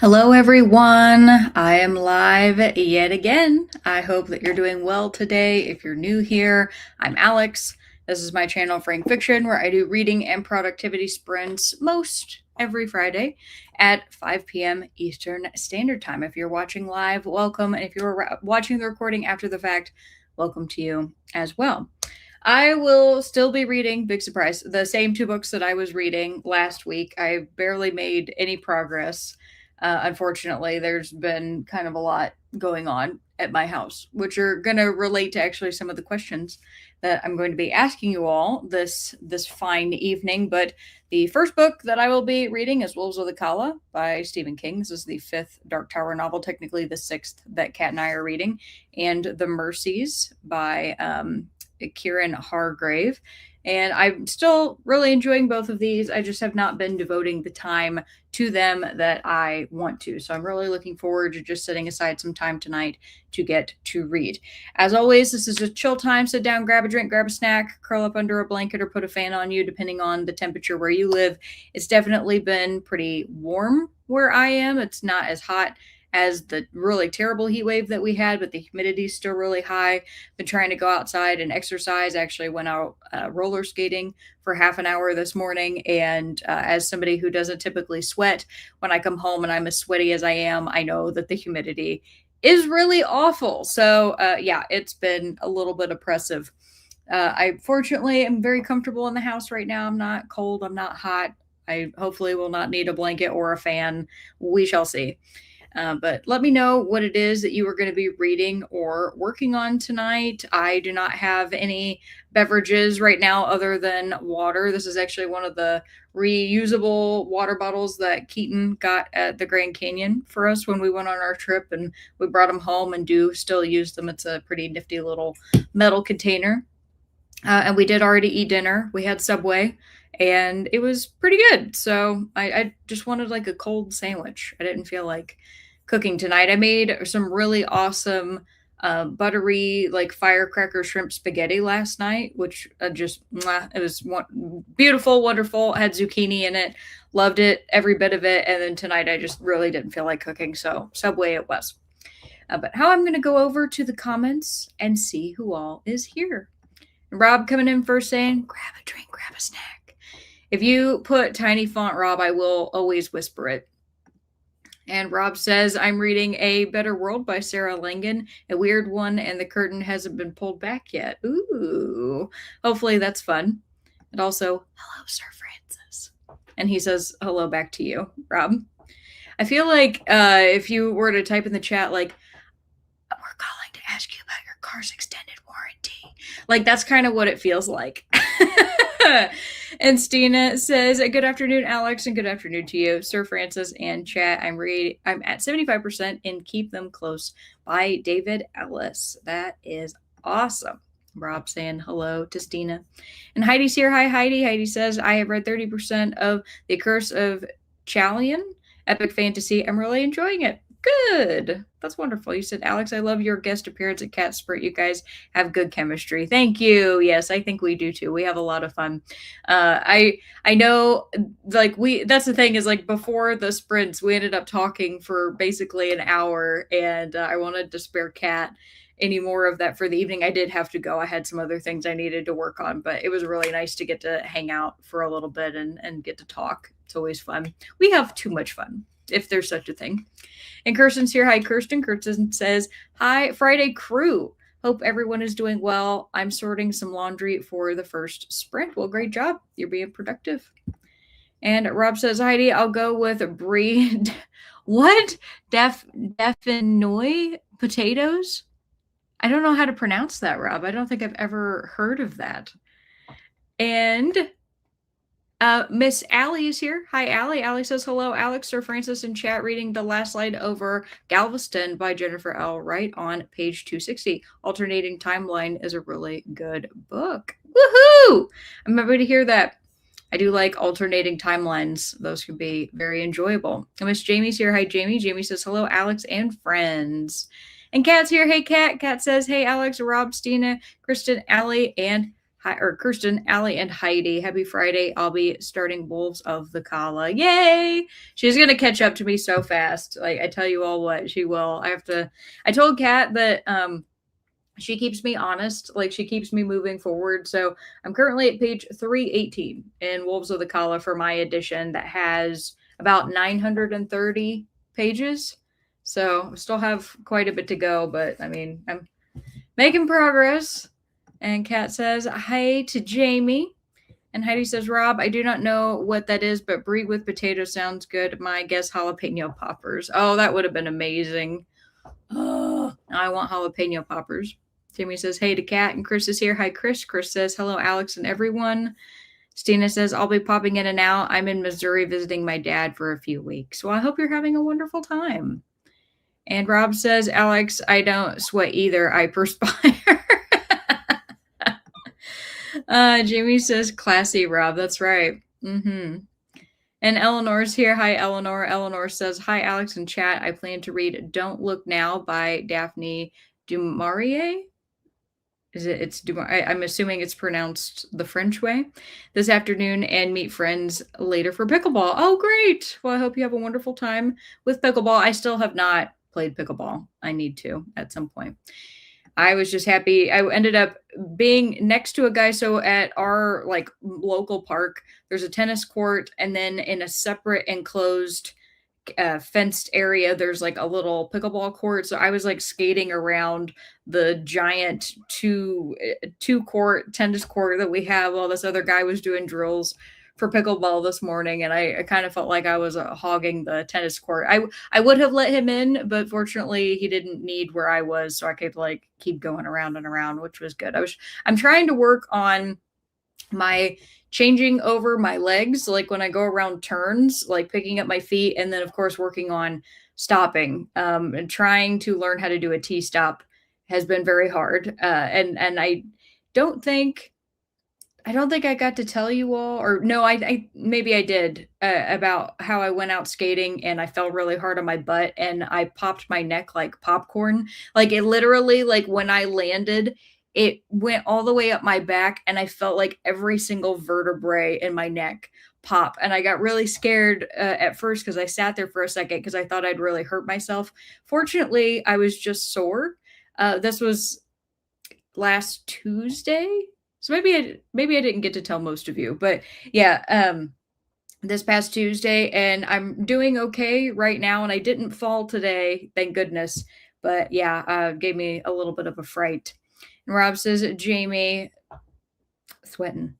Hello, everyone. I am live yet again. I hope that you're doing well today. If you're new here, I'm Alex. This is my channel, Frank Fiction, where I do reading and productivity sprints most every Friday at 5 p.m. Eastern Standard Time. If you're watching live, welcome. And if you're watching the recording after the fact, welcome to you as well. I will still be reading, big surprise, the same two books that I was reading last week. I barely made any progress. Unfortunately, there's been kind of a lot going on at my house, which are going to relate to actually some of the questions that I'm going to be asking you all this fine evening. But the first book that I will be reading is Wolves of the Calla by Stephen King. This is the fifth Dark Tower novel, technically the sixth that Kat and I are reading, and The Mercies by Kieran Hargrave. And I'm still really enjoying both of these. I just have not been devoting the time to them that I want to. So I'm really looking forward to just setting aside some time tonight to get to read. As always, this is a chill time. Sit down, grab a drink, grab a snack, curl up under a blanket, or put a fan on you, depending on the temperature where you live. It's definitely been pretty warm where I am. It's not as hot as the really terrible heat wave that we had, but the humidity is still really high. Been trying to go outside and exercise. Actually went out roller skating for half an hour this morning. And as somebody who doesn't typically sweat, when I come home and I'm as sweaty as I am, I know that the humidity is really awful. So yeah, it's been a little bit oppressive. I fortunately am very comfortable in the house right now. I'm not cold. I'm not hot. I hopefully will not need a blanket or a fan. We shall see. But let me know what it is that you are going to be reading or working on tonight. I do not have any beverages right now other than water. This is actually one of the reusable water bottles that Keaton got at the Grand Canyon for us when we went on our trip, and we brought them home and do still use them. It's a pretty nifty little metal container. And we did already eat dinner. We had Subway, and it was pretty good. So I just wanted like a cold sandwich. I didn't feel like cooking tonight. I made some really awesome buttery like firecracker shrimp spaghetti last night, which just it was beautiful, wonderful. Had zucchini in it. Loved it, every bit of it. And then tonight I just really didn't feel like cooking, so Subway it was. But how I'm going to go over to the comments and see who all is here. Rob coming in first saying, grab a drink, grab a snack. If you put tiny font, Rob, I will always whisper it. And Rob says, I'm reading A Better World by Sarah Langan, a weird one, and the curtain hasn't been pulled back yet. Ooh, hopefully that's fun. And also, hello, Sir Francis. And he says, hello back to you, Rob. I feel like if you were to type in the chat, like, we're calling to ask you about your car's extended warranty. Like, that's kind of what it feels like. And Stina says, good afternoon, Alex, and good afternoon to you, Sir Francis and chat. I'm at 75% in Keep Them Close by David Ellis. That is awesome. Rob saying hello to Stina. And Heidi's here. Hi, Heidi. Heidi says, I have read 30% of The Curse of Chalian, epic fantasy. I'm really enjoying it. Good. That's wonderful. You said, Alex, I love your guest appearance at Cat Sprint. You guys have good chemistry. Thank you. Yes, I think we do too. We have a lot of fun. I know, like, that's the thing is, like, before the sprints, we ended up talking for basically an hour, and I wanted to spare Cat any more of that for the evening. I did have to go. I had some other things I needed to work on, but it was really nice to get to hang out for a little bit and get to talk. It's always fun. We have too much fun, if there's such a thing. And Kirsten's here. Hi, Kirsten. Kirsten says, hi, Friday crew. Hope everyone is doing well. I'm sorting some laundry for the first sprint. Well, great job. You're being productive. And Rob says, Heidi, I'll go with Brie. What? Definoy potatoes? I don't know how to pronounce that, Rob. I don't think I've ever heard of that. And Miss Allie is here. Hi, Allie. Allie says, hello, Alex, Sir Francis in chat, reading The Last Light Over Galveston by Jennifer L. Wright on page 260. Alternating Timeline is a really good book. Woohoo! I'm happy to hear that. I do like alternating timelines. Those can be very enjoyable. And Miss Jamie's here. Hi, Jamie. Jamie says, hello, Alex and friends. And Kat's here. Hey, Kat. Kat says, hey, Alex, Rob, Stina, Kristen, Allie, and Kirsten, Allie, and Heidi. Happy Friday. I'll be starting Wolves of the Kala. Yay! She's going to catch up to me so fast. Like, I tell you all what, she will. I told Kat that she keeps me honest. Like, she keeps me moving forward. So I'm currently at page 318 in Wolves of the Kala for my edition that has about 930 pages. So I still have quite a bit to go, but I mean, I'm making progress. And Kat says, hi to Jamie. And Heidi says, Rob, I do not know what that is, but brie with potato sounds good. My guess, jalapeno poppers. Oh, that would have been amazing. Oh, I want jalapeno poppers. Jamie says, hey to Kat, and Chris is here. Hi, Chris. Chris says, hello, Alex and everyone. Stina says, I'll be popping in and out. I'm in Missouri visiting my dad for a few weeks. Well, I hope you're having a wonderful time. And Rob says, Alex, I don't sweat either. I perspire. Jamie says, classy, Rob. That's right. Mm-hmm. And Eleanor's here. Hi, Eleanor. Eleanor says, hi, Alex and chat. I plan to read Don't Look Now by Daphne du Maurier. I'm assuming it's pronounced the French way this afternoon and meet friends later for pickleball. Oh, great. Well, I hope you have a wonderful time with pickleball. I still have not played pickleball. I need to at some point. I was just happy. I ended up being next to a guy. So at our like local park, there's a tennis court, and then in a separate enclosed fenced area, there's like a little pickleball court. So I was like skating around the giant two court tennis court that we have while this other guy was doing drills for pickleball this morning, and I kind of felt like I was hogging the tennis court. I would have let him in, but fortunately he didn't need where I was, so I could like keep going around and around, which was good. I'm trying to work on my changing over my legs, like when I go around turns, like picking up my feet, and then of course working on stopping, and trying to learn how to do a T-stop has been very hard. And I don't think I got to tell you all, or no, I maybe I did, about how I went out skating and I fell really hard on my butt and I popped my neck like popcorn. Like it literally, like when I landed, it went all the way up my back and I felt like every single vertebrae in my neck pop. And I got really scared at first because I sat there for a second because I thought I'd really hurt myself. Fortunately, I was just sore. This was last Tuesday. So maybe I didn't get to tell most of you, but yeah, this past Tuesday, and I'm doing okay right now, and I didn't fall today, thank goodness. But yeah, gave me a little bit of a fright. And Rob says, Jamie, sweating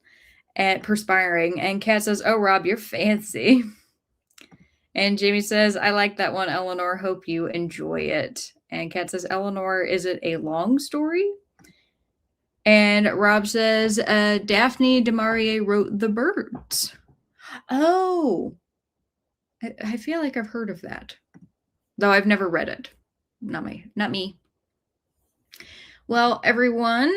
and perspiring, and Kat says, oh, Rob, you're fancy. And Jamie says, I like that one, Eleanor. Hope you enjoy it. And Kat says, Eleanor, is it a long story? And Rob says, Daphne du Maurier wrote The Birds. Oh, I feel like I've heard of that, though I've never read it. Not me. Well, everyone,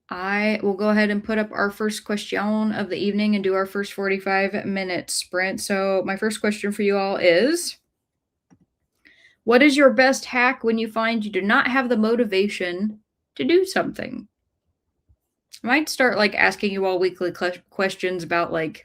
I will go ahead and put up our first question of the evening and do our first 45-minute sprint. So my first question for you all is, what is your best hack when you find you do not have the motivation to do something? I might start like asking you all weekly questions about like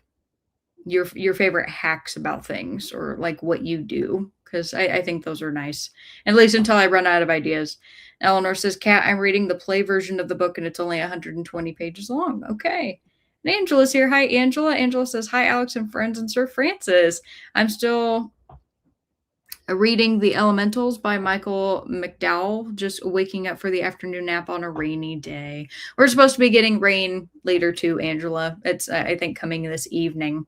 your favorite hacks about things, or like what you do, because I think those are nice, at least until I run out of ideas. Eleanor says, Kat, I'm reading the play version of the book and it's only 120 pages long. Okay. And Angela's here. Hi, Angela. Angela says, hi, Alex and friends and Sir Francis. I'm still reading The Elementals by Michael McDowell, just waking up for the afternoon nap on a rainy day. We're supposed to be getting rain later too, Angela. It's, I think, coming this evening.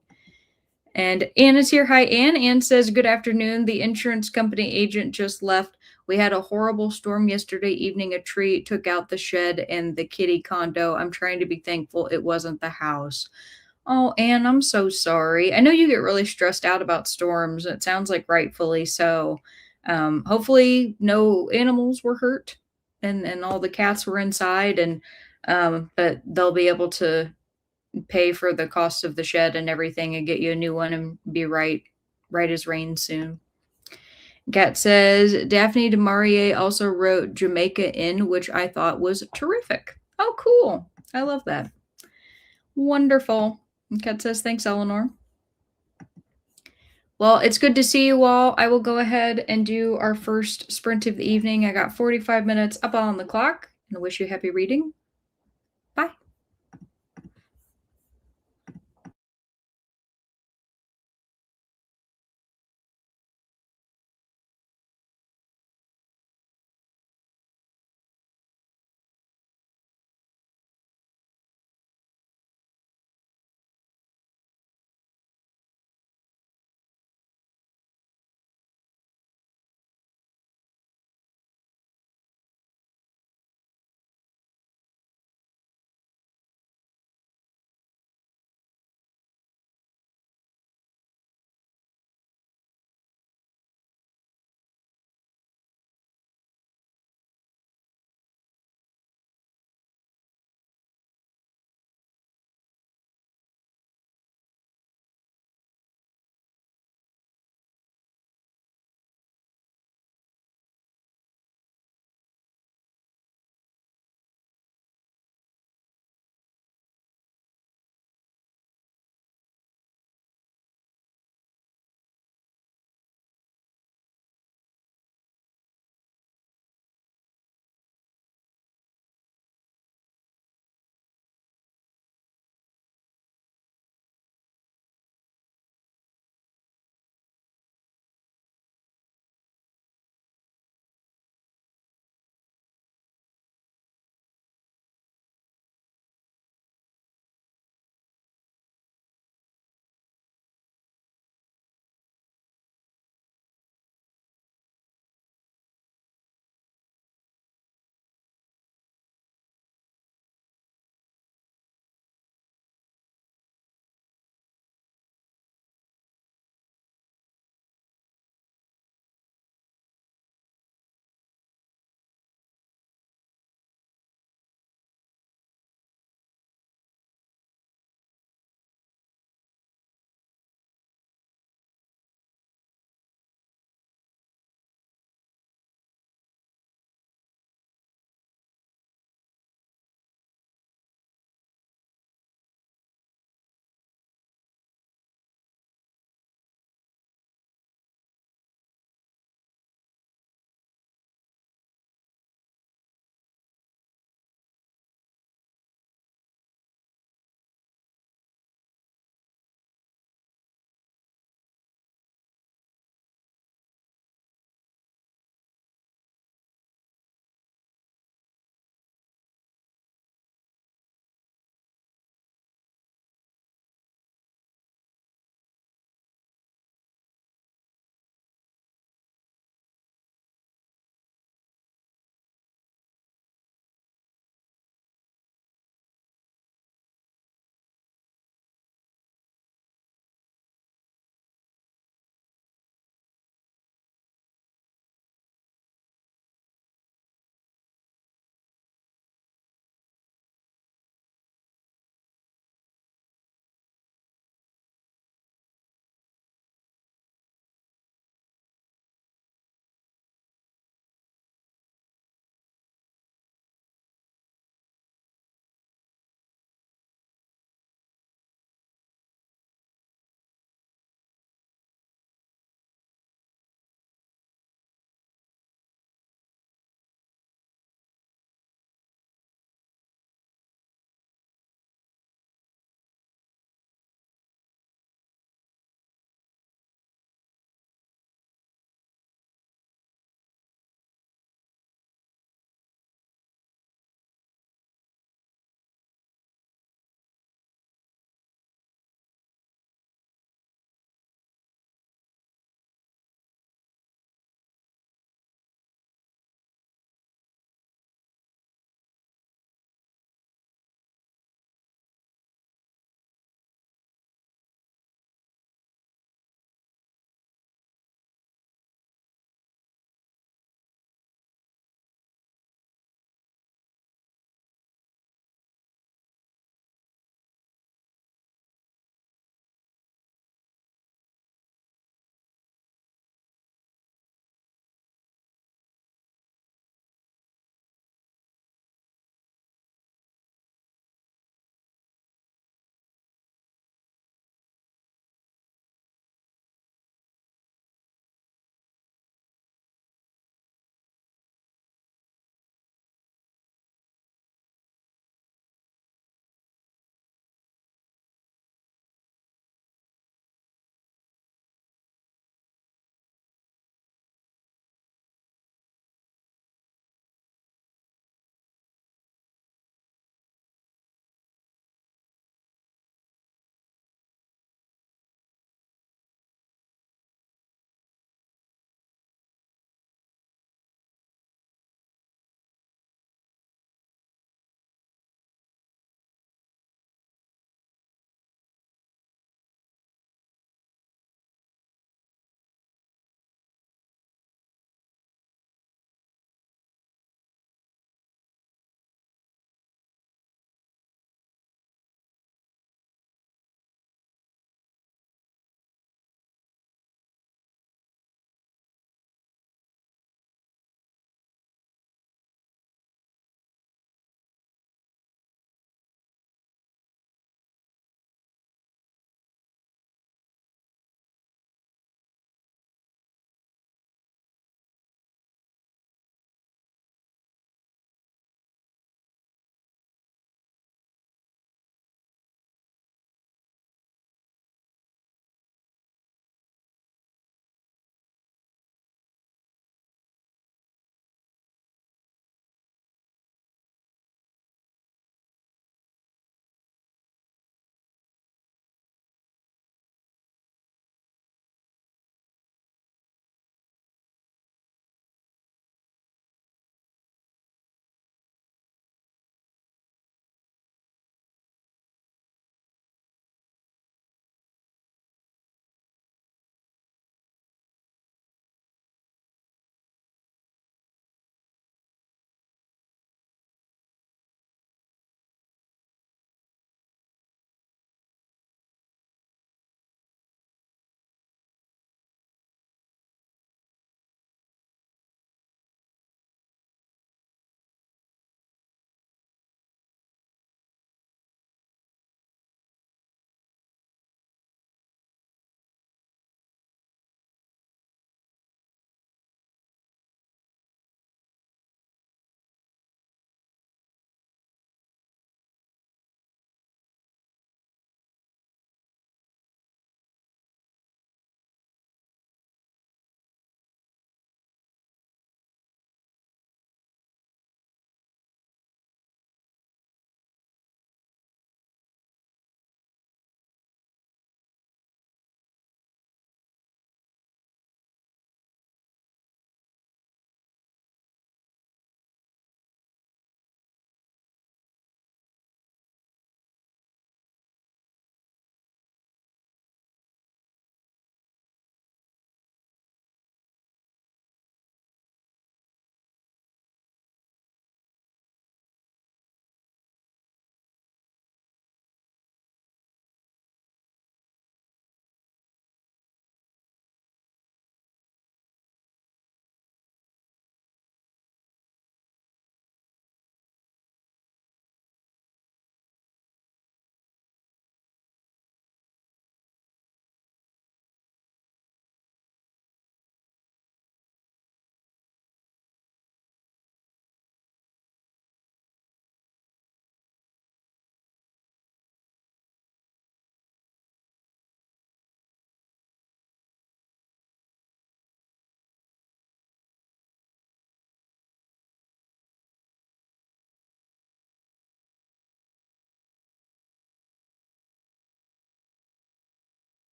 And Anne is here. Hi, Anne. Anne says, good afternoon. The insurance company agent just left. We had a horrible storm yesterday evening. A tree took out the shed and the kitty condo. I'm trying to be thankful it wasn't the house. Oh, Anne, I'm so sorry. I know you get really stressed out about storms. It sounds like rightfully so. Hopefully no animals were hurt and all the cats were inside, and but they'll be able to pay for the cost of the shed and everything and get you a new one and be right as rain soon. Kat says, Daphne du Maurier also wrote Jamaica Inn, which I thought was terrific. Oh, cool. I love that. Wonderful. And Kat says, thanks, Eleanor. Well, it's good to see you all. I will go ahead and do our first sprint of the evening. I got 45 minutes up on the clock, and I wish you happy reading. Bye.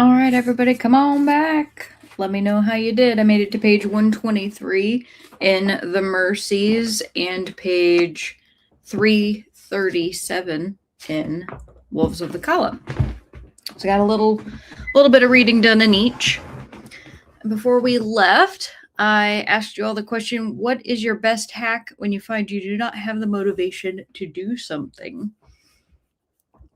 All right, everybody, come on back. Let me know how you did. I made it to page 123 in The Mercies and page 337 in Wolves of the Kala. So I got a little bit of reading done in each. Before we left, I asked you all the question, what is your best hack when you find you do not have the motivation to do something?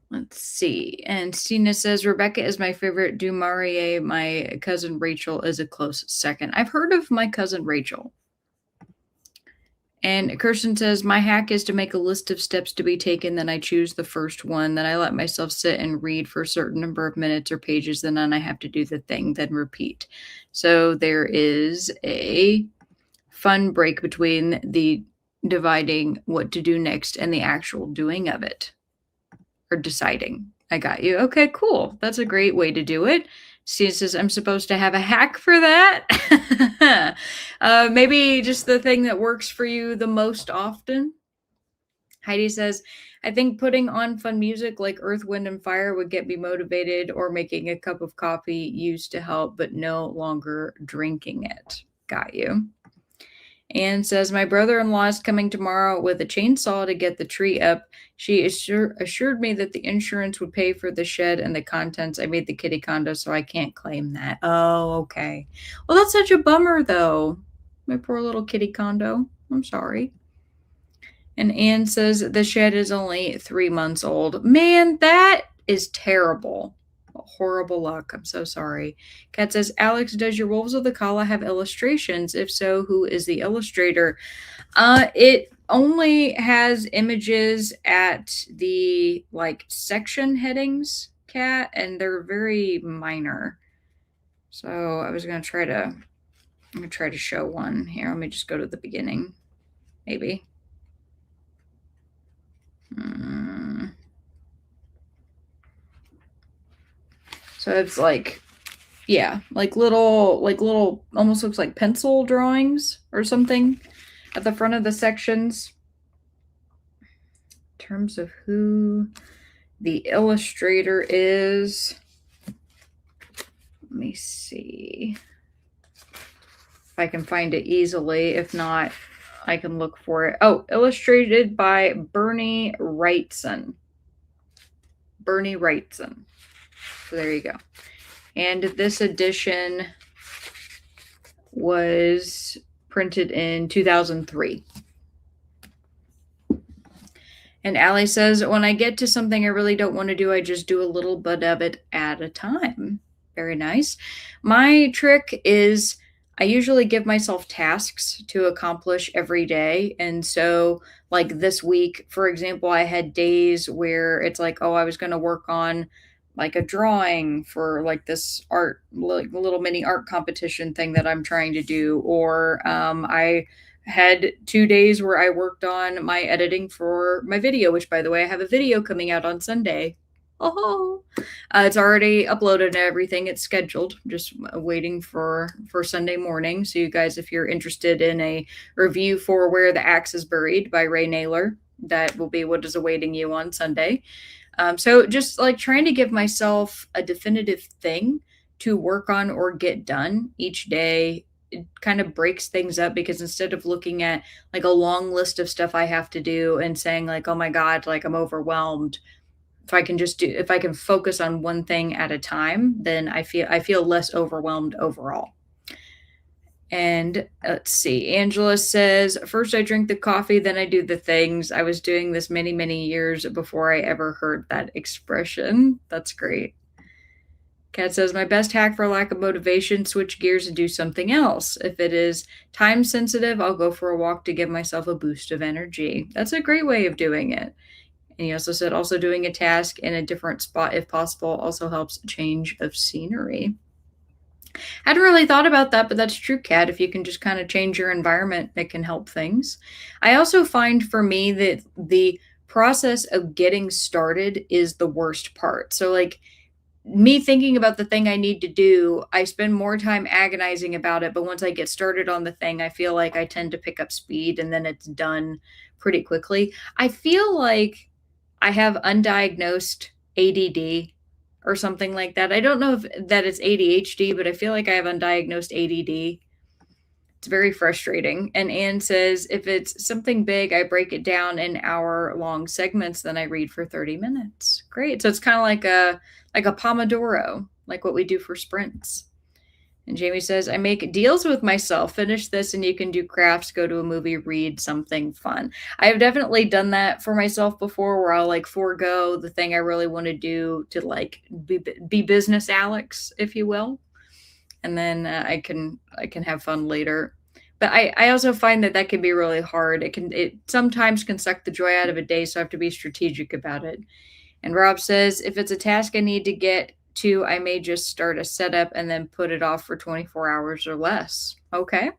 Let's see. And Stina says, Rebecca is my favorite. Du Maurier, my cousin Rachel, is a close second. I've heard of my cousin Rachel. And Kirsten says, my hack is to make a list of steps to be taken. Then I choose the first one. Then I let myself sit and read for a certain number of minutes or pages. Then I have to do the thing, then repeat. So there is a fun break between the dividing what to do next and the actual doing of it. Or deciding. I got you. Okay, cool. That's a great way to do it. Steve says, I'm supposed to have a hack for that. Maybe just the thing that works for you the most often. Heidi says, I think putting on fun music like Earth, Wind, and Fire would get me motivated, or making a cup of coffee used to help, but no longer drinking it. Got you. Anne says, my brother-in-law is coming tomorrow with a chainsaw to get the tree up. She assured me that the insurance would pay for the shed and the contents. I made the kitty condo, so I can't claim that. Oh, okay. Well, that's such a bummer, though. My poor little kitty condo. I'm sorry. And Anne says, the shed is only 3 months old. Man, that is terrible. Horrible luck. I'm so sorry. Kat says, Alex, does your Wolves of the Kala have illustrations? If so, who is the illustrator? It only has images at the section headings, Kat, and they're very minor. So I was gonna try to show one here. Let me just go to the beginning, maybe. So it's little, almost looks like pencil drawings or something at the front of the sections. In terms of who the illustrator is, let me see if I can find it easily. If not, I can look for it. Oh, illustrated by Bernie Wrightson. Bernie Wrightson. So there you go. And this edition was printed in 2003. And Allie says, when I get to something I really don't want to do, I just do a little bit of it at a time. Very nice. My trick is I usually give myself tasks to accomplish every day. And so like this week, for example, I had days where it's like, oh, I was going to work on like a drawing for like this art, like little mini art competition thing that I'm trying to do. Or I had 2 days where I worked on my editing for my video, which by the way, I have a video coming out on Sunday. Oh, it's already uploaded and everything. It's scheduled. Just waiting for Sunday morning. So you guys, if you're interested in a review for Where the Axe is Buried by Ray Naylor, that will be what is awaiting you on Sunday. So just like trying to give myself a definitive thing to work on or get done each day, it kind of breaks things up, because instead of looking at like a long list of stuff I have to do and saying like, oh my God, like I'm overwhelmed, if I can focus on one thing at a time, then I feel less overwhelmed overall. And let's see, Angela says, first I drink the coffee, then I do the things. I was doing this many, many years before I ever heard that expression. That's great. Kat says, my best hack for lack of motivation, switch gears and do something else. If it is time sensitive, I'll go for a walk to give myself a boost of energy. That's a great way of doing it. And he also said, also doing a task in a different spot, if possible, also helps change of scenery. I hadn't really thought about that, but that's true, Kat. If you can just kind of change your environment, it can help things. I also find for me that the process of getting started is the worst part. So like me thinking about the thing I need to do, I spend more time agonizing about it. But once I get started on the thing, I feel like I tend to pick up speed and then it's done pretty quickly. I feel like I have undiagnosed ADD or something like that. I don't know if that it's ADHD, but I feel like I have undiagnosed ADD. It's very frustrating. And Anne says, if it's something big, I break it down in hour-long segments, then I read for 30 minutes. Great. So it's kind of like a Pomodoro, like what we do for sprints. And Jamie says, I make deals with myself. Finish this and you can do crafts, go to a movie, read something fun. I have definitely done that for myself before where I'll like forego the thing I really want to do to like be business Alex, if you will. And then I can have fun later. But I also find that that can be really hard. It sometimes can suck the joy out of a day, so I have to be strategic about it. And Rob says, if it's a task I need to get to, I may just start a setup and then put it off for 24 hours or less. Okay.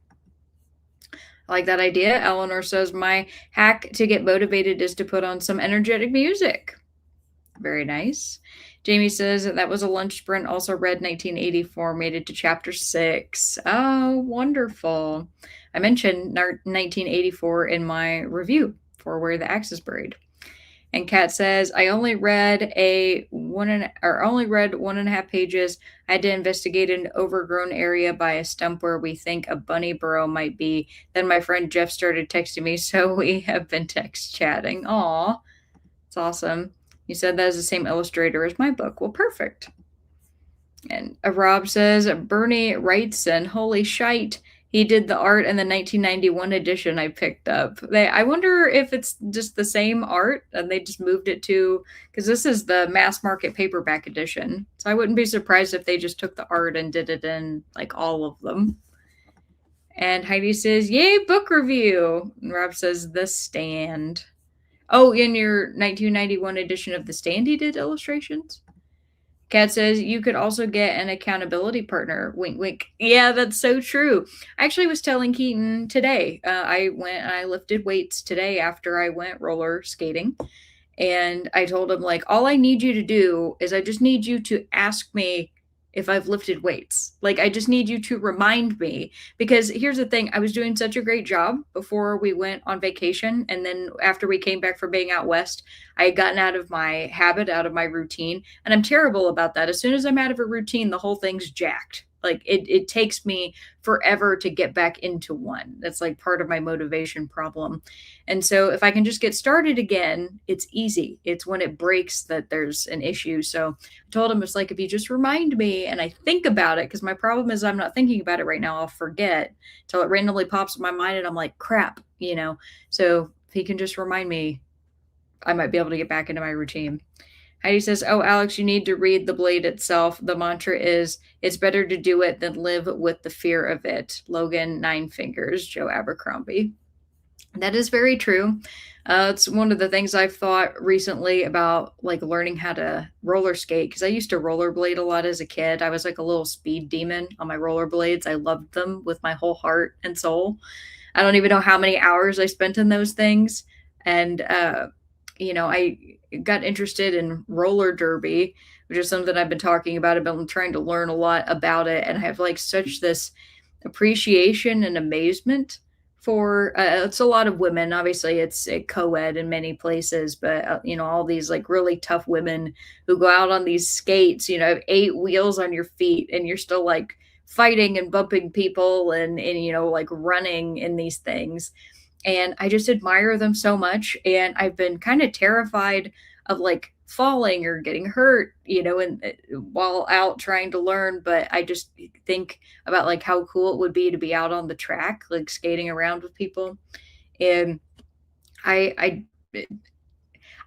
I like that idea. Eleanor says, my hack to get motivated is to put on some energetic music. Very nice. Jamie says that was a lunch sprint. Also read 1984, made it to chapter 6. Oh, wonderful. I mentioned 1984 in my review for Where the Axe is Buried. And Kat says, I only read one and a half pages. I had to investigate an overgrown area by a stump where we think a bunny burrow might be. Then my friend Jeff started texting me, so we have been text chatting. Aw, it's awesome. You said that is the same illustrator as my book. Well, perfect. And Rob says, Bernie Wrightson, holy shite. He did the art in the 1991 edition I picked up. I wonder if it's just the same art and they just moved it to, because this is the mass market paperback edition. So I wouldn't be surprised if they just took the art and did it in like all of them. And Heidi says, yay, book review. And Rob says, The Stand. Oh, in your 1991 edition of The Stand, he did illustrations? Kat says, you could also get an accountability partner. Wink, wink. Yeah, that's so true. I actually was telling Keaton today. I went and I lifted weights today after I went roller skating. And I told him, like, all I need you to do is I just need you to ask me if I've lifted weights. Like, I just need you to remind me. Because here's the thing, I was doing such a great job before we went on vacation. And then after we came back from being out west, I had gotten out of my habit, out of my routine. And I'm terrible about that. As soon as I'm out of a routine, the whole thing's jacked. Like it takes me forever to get back into one. That's like part of my motivation problem. And so if I can just get started again, it's easy. It's when it breaks that there's an issue. So I told him, it's like, if you just remind me and I think about it, because my problem is I'm not thinking about it right now, I'll forget till it randomly pops in my mind and I'm like, crap, you know? So if he can just remind me, I might be able to get back into my routine. Heidi says, oh, Alex, you need to read The Blade itself. The mantra is, it's better to do it than live with the fear of it. Logan Nine Fingers, Joe Abercrombie. That is very true. It's one of the things I've thought recently about, like learning how to roller skate, because I used to rollerblade a lot as a kid. I was like a little speed demon on my rollerblades. I loved them with my whole heart and soul. I don't even know how many hours I spent in those things. And, I got interested in roller derby, which is something I've been talking about. I've been trying to learn a lot about it, and I have like such this appreciation and amazement for it's a lot of women. Obviously, it's a co-ed in many places, but all these like really tough women who go out on these skates, have 8 wheels on your feet, and you're still like fighting and bumping people and like running in these things. And I just admire them so much. And I've been kind of terrified of like falling or getting hurt, and while out trying to learn. But I just think about like how cool it would be to be out on the track, like skating around with people. And I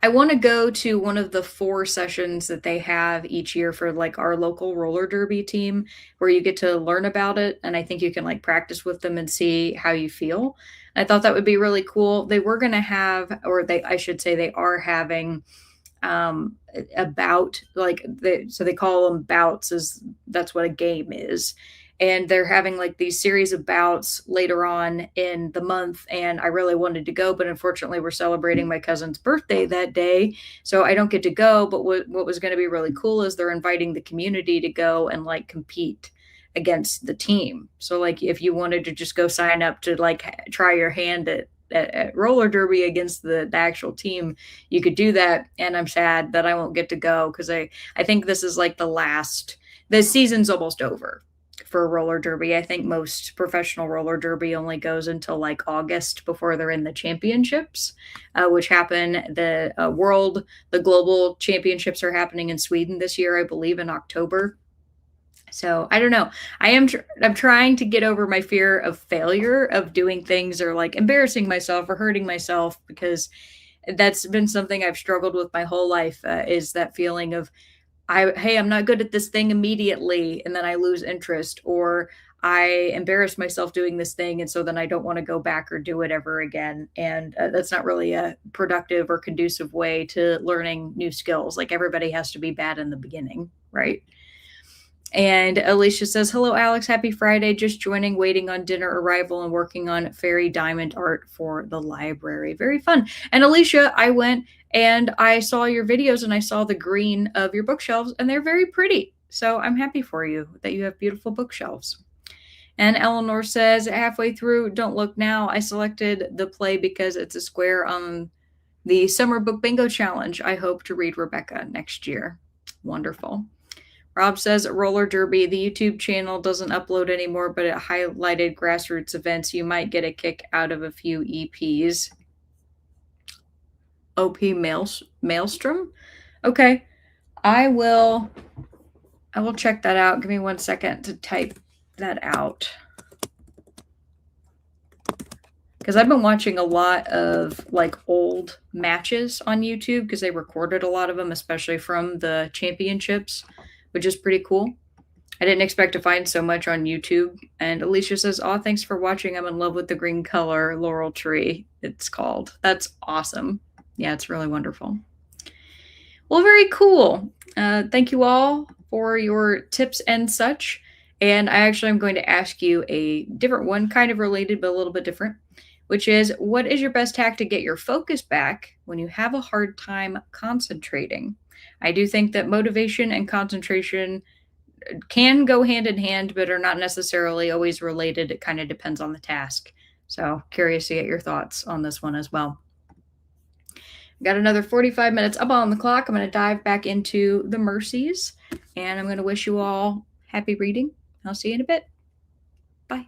want to go to one of the 4 sessions that they have each year for like our local roller derby team, where you get to learn about it. And I think you can like practice with them and see how you feel. I thought that would be really cool. They were going to have, I should say they are having a bout, so they call them bouts, that's what a game is. And they're having like these series of bouts later on in the month. And I really wanted to go, but unfortunately we're celebrating my cousin's birthday that day. So I don't get to go. But what was going to be really cool is they're inviting the community to go and like compete against the team. So like if you wanted to just go sign up to like try your hand at at roller derby against the actual team, you could do that. And I'm sad that I won't get to go because I think this is like the season's almost over for roller derby. I think most professional roller derby only goes until like August before they're in the championships, which happen the global championships are happening in Sweden this year, I believe, in October. So I don't know. I'm trying to get over my fear of failure, of doing things or like embarrassing myself or hurting myself, because that's been something I've struggled with my whole life. Is that feeling of hey, I'm not good at this thing immediately, and then I lose interest, or I embarrass myself doing this thing, and so then I don't want to go back or do it ever again. And that's not really a productive or conducive way to learning new skills. Like everybody has to be bad in the beginning, right? And Alicia says, "Hello, Alex. Happy Friday. Just joining, waiting on dinner arrival, and working on fairy diamond art for the library. Very fun." And Alicia, I went and I saw your videos and I saw the green of your bookshelves, and they're very pretty. So I'm happy for you that you have beautiful bookshelves. And Eleanor says, halfway through, Don't Look Now, I selected the play because it's a square on the Summer Book Bingo Challenge. I hope to read Rebecca next year. Wonderful. Rob says Roller Derby, the YouTube channel doesn't upload anymore, but it highlighted grassroots events. You might get a kick out of a few EPs. OP Maelstrom? Okay. I will check that out. Give me 1 second to type that out. Because I've been watching a lot of like old matches on YouTube because they recorded a lot of them, especially from the championships, which is pretty cool. I didn't expect to find so much on YouTube. And Alicia says, "Oh, thanks for watching. I'm in love with the green color laurel tree," it's called. That's awesome. Yeah, it's really wonderful. Well, very cool. Thank you all for your tips and such. And I actually am going to ask you a different one, kind of related, but a little bit different, which is, what is your best hack to get your focus back when you have a hard time concentrating? I do think that motivation and concentration can go hand in hand, but are not necessarily always related. It kind of depends on the task. So, curious to get your thoughts on this one as well. Got another 45 minutes up on the clock. I'm going to dive back into the Mercies, and I'm going to wish you all happy reading. I'll see you in a bit. Bye.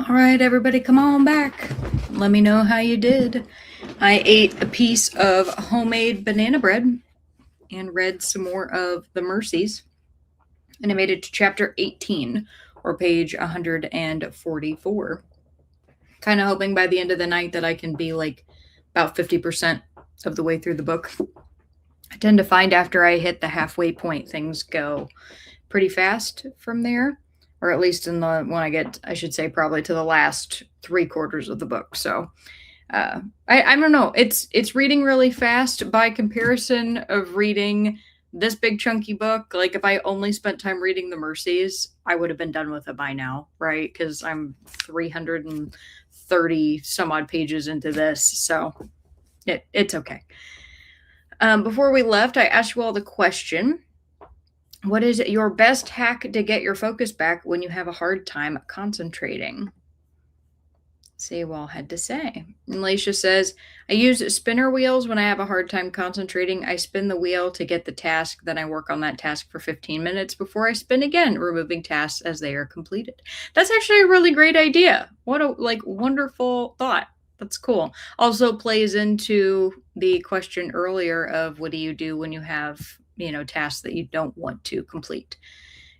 All right, everybody, come on back. Let me know how you did. I ate a piece of homemade banana bread and read some more of The Mercies. And I made it to chapter 18, or page 144. Kind of hoping by the end of the night that I can be like about 50% of the way through the book. I tend to find after I hit the halfway point, things go pretty fast from there, or at least in the when I get, I should say, probably to the last 3/4 of the book. So I don't know. It's reading really fast by comparison of reading this big chunky book. Like if I only spent time reading The Mercies, I would have been done with it by now, right? Because I'm 330 some odd pages into this, so it's okay. Before we left, I asked you all the question: what is your best hack to get your focus back when you have a hard time concentrating? See what all had to say. And Laisha says, I use spinner wheels when I have a hard time concentrating. I spin the wheel to get the task, then I work on that task for 15 minutes before I spin again, removing tasks as they are completed. That's actually a really great idea. What a wonderful thought. That's cool. Also plays into the question earlier of what do you do when you have, tasks that you don't want to complete.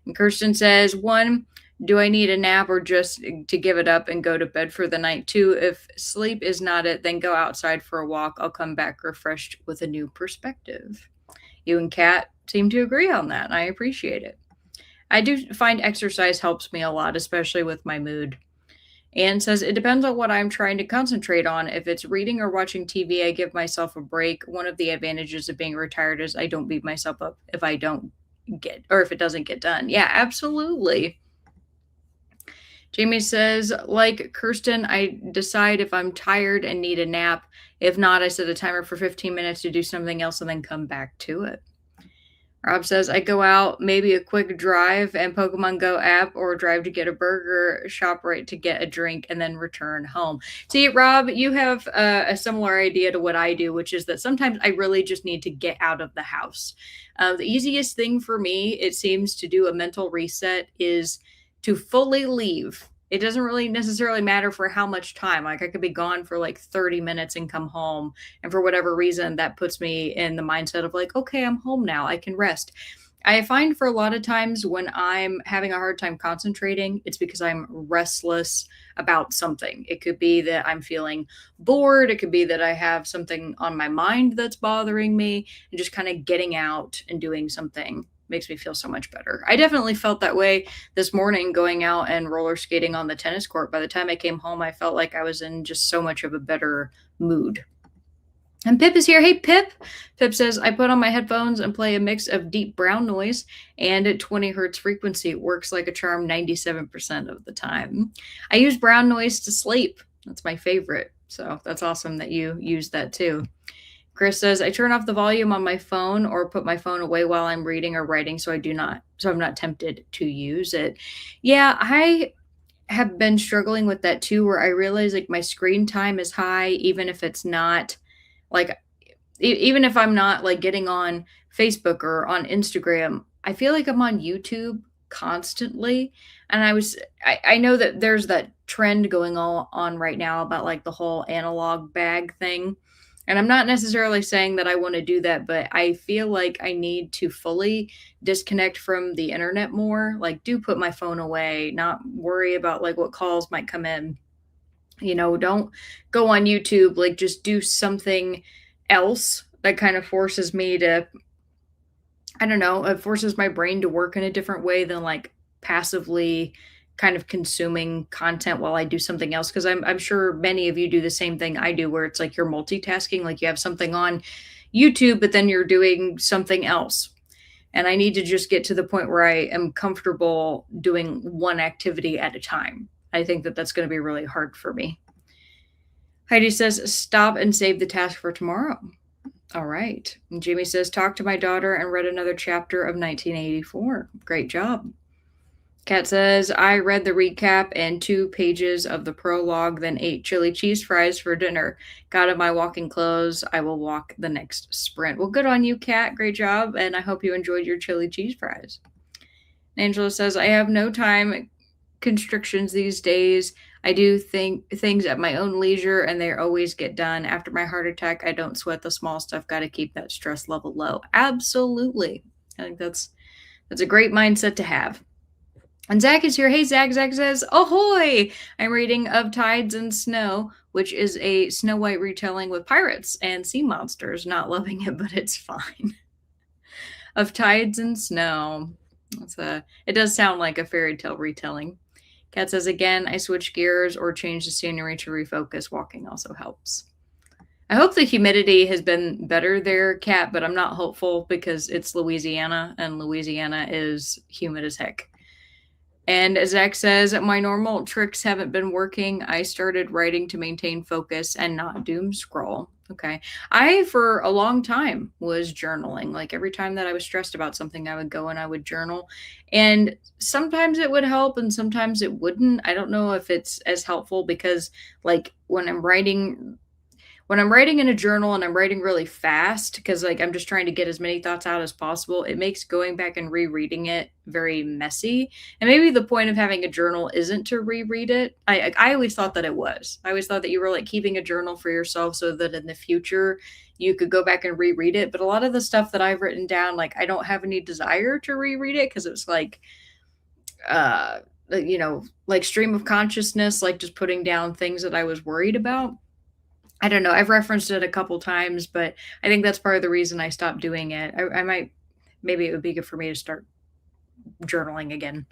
And Kirsten says, 1, do I need a nap or just to give it up and go to bed for the night? 2, if sleep is not it, then go outside for a walk. I'll come back refreshed with a new perspective. You and Kat seem to agree on that, and I appreciate it. I do find exercise helps me a lot, especially with my mood. Anne says, it depends on what I'm trying to concentrate on. If it's reading or watching TV, I give myself a break. One of the advantages of being retired is I don't beat myself up if I don't if it doesn't get done. Yeah, absolutely. Jamie says, like Kirsten, I decide if I'm tired and need a nap. If not, I set a timer for 15 minutes to do something else and then come back to it. Rob says, I go out, maybe a quick drive and Pokemon Go app, or drive to get a burger, shop right to get a drink, and then return home. See, Rob, you have a similar idea to what I do, which is that sometimes I really just need to get out of the house. The easiest thing for me, it seems, to do a mental reset is to fully leave. It doesn't really necessarily matter for how much time. Like I could be gone for like 30 minutes and come home. And for whatever reason, that puts me in the mindset of like, okay, I'm home now. I can rest. I find for a lot of times when I'm having a hard time concentrating, it's because I'm restless about something. It could be that I'm feeling bored. It could be that I have something on my mind that's bothering me, and just kind of getting out and doing something makes me feel so much better. I definitely felt that way this morning going out and roller skating on the tennis court. By the time I came home, I felt like I was in just so much of a better mood. And Pip is here. Hey, Pip. Pip says, I put on my headphones and play a mix of deep brown noise and at 20 hertz frequency. It works like a charm 97% of the time. I use brown noise to sleep. That's my favorite. So that's awesome that you use that too. Chris says, I turn off the volume on my phone or put my phone away while I'm reading or writing so I'm not tempted to use it. Yeah, I have been struggling with that too, where I realize like my screen time is high, even if it's not like, even if I'm not like getting on Facebook or on Instagram. I feel like I'm on YouTube constantly. And I know that there's that trend going on right now about like the whole analog bag thing. And I'm not necessarily saying that I want to do that, but I feel like I need to fully disconnect from the internet more. Like, do put my phone away, not worry about like what calls might come in. Don't go on YouTube, like just do something else that kind of forces me to, I don't know, it forces my brain to work in a different way than like passively kind of consuming content while I do something else. Cause I'm sure many of you do the same thing I do, where it's like you're multitasking, like you have something on YouTube, but then you're doing something else. And I need to just get to the point where I am comfortable doing one activity at a time. I think that that's going to be really hard for me. Heidi says, stop and save the task for tomorrow. All right. And Jamie says, talk to my daughter and read another chapter of 1984. Great job. Kat says, I read the recap and 2 pages of the prologue, then ate chili cheese fries for dinner. Got in my walking clothes. I will walk the next sprint. Well, good on you, Kat. Great job. And I hope you enjoyed your chili cheese fries. Angela says, I have no time constrictions these days. I do things at my own leisure and they always get done. After my heart attack, I don't sweat the small stuff. Got to keep that stress level low. Absolutely. I think that's a great mindset to have. And Zach is here. Hey, Zach. Zach says, ahoy! I'm reading Of Tides and Snow, which is a Snow White retelling with pirates and sea monsters. Not loving it, but it's fine. Of Tides and Snow. It does sound like a fairy tale retelling. Kat says, again, I switch gears or change the scenery to refocus. Walking also helps. I hope the humidity has been better there, Kat, but I'm not hopeful because it's Louisiana, and Louisiana is humid as heck. And Zach says, my normal tricks haven't been working. I started writing to maintain focus and not doom scroll. Okay. I, for a long time, was journaling. Like every time that I was stressed about something, I would go and I would journal. And sometimes it would help and sometimes it wouldn't. I don't know if it's as helpful because, like, when I'm writing in a journal and I'm writing really fast, because like I'm just trying to get as many thoughts out as possible, it makes going back and rereading it very messy. And maybe the point of having a journal isn't to reread it. I always thought that it was. I always thought that you were like keeping a journal for yourself so that in the future you could go back and reread it. But a lot of the stuff that I've written down, like I don't have any desire to reread it because it's like like stream of consciousness, like just putting down things that I was worried about. I don't know. I've referenced it a couple times, but I think that's part of the reason I stopped doing it. I might, maybe it would be good for me to start journaling again.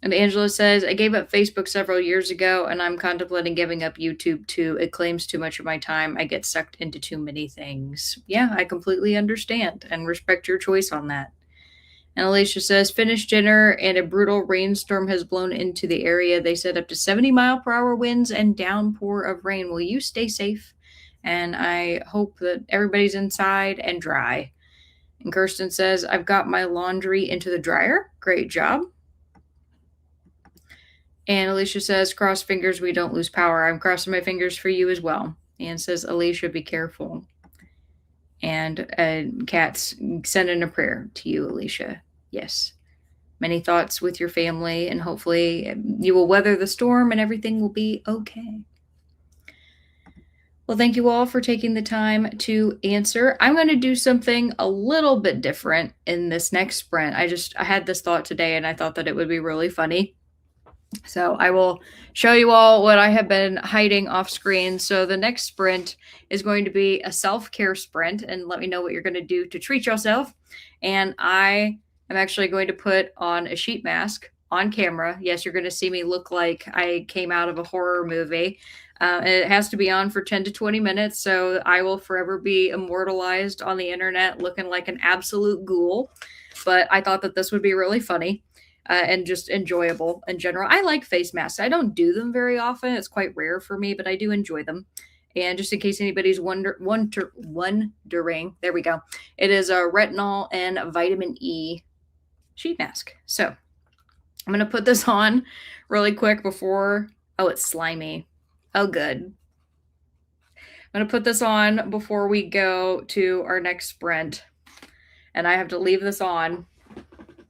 And Angela says, I gave up Facebook several years ago and I'm contemplating giving up YouTube too. It claims too much of my time. I get sucked into too many things. Yeah, I completely understand and respect your choice on that. And Alicia says, finished dinner and a brutal rainstorm has blown into the area. They said up to 70-mile-per-hour winds and downpour of rain. Will you stay safe? And I hope that everybody's inside and dry. And Kirsten says, I've got my laundry into the dryer. Great job. And Alicia says, cross fingers we don't lose power. I'm crossing my fingers for you as well. And says, Alicia, be careful. And Kat's sending a prayer to you, Alicia. Yes. Many thoughts with your family, and hopefully you will weather the storm and everything will be okay. Well, thank you all for taking the time to answer. I'm going to do something a little bit different in this next sprint. I had this thought today and I thought that it would be really funny. So I will show you all what I have been hiding off screen. So the next sprint is going to be a self-care sprint, and let me know what you're going to do to treat yourself. And I am actually going to put on a sheet mask on camera. Yes, you're going to see me look like I came out of a horror movie. And it has to be on for 10 to 20 minutes. So I will forever be immortalized on the internet looking like an absolute ghoul. But I thought that this would be really funny. And just enjoyable in general. I like face masks. I don't do them very often. It's quite rare for me, but I do enjoy them. And just in case anybody's wondering, there we go. It is a retinol and vitamin E sheet mask. So I'm going to put this on really quick before, oh, it's slimy. Oh, good. I'm going to put this on before we go to our next sprint. And I have to leave this on,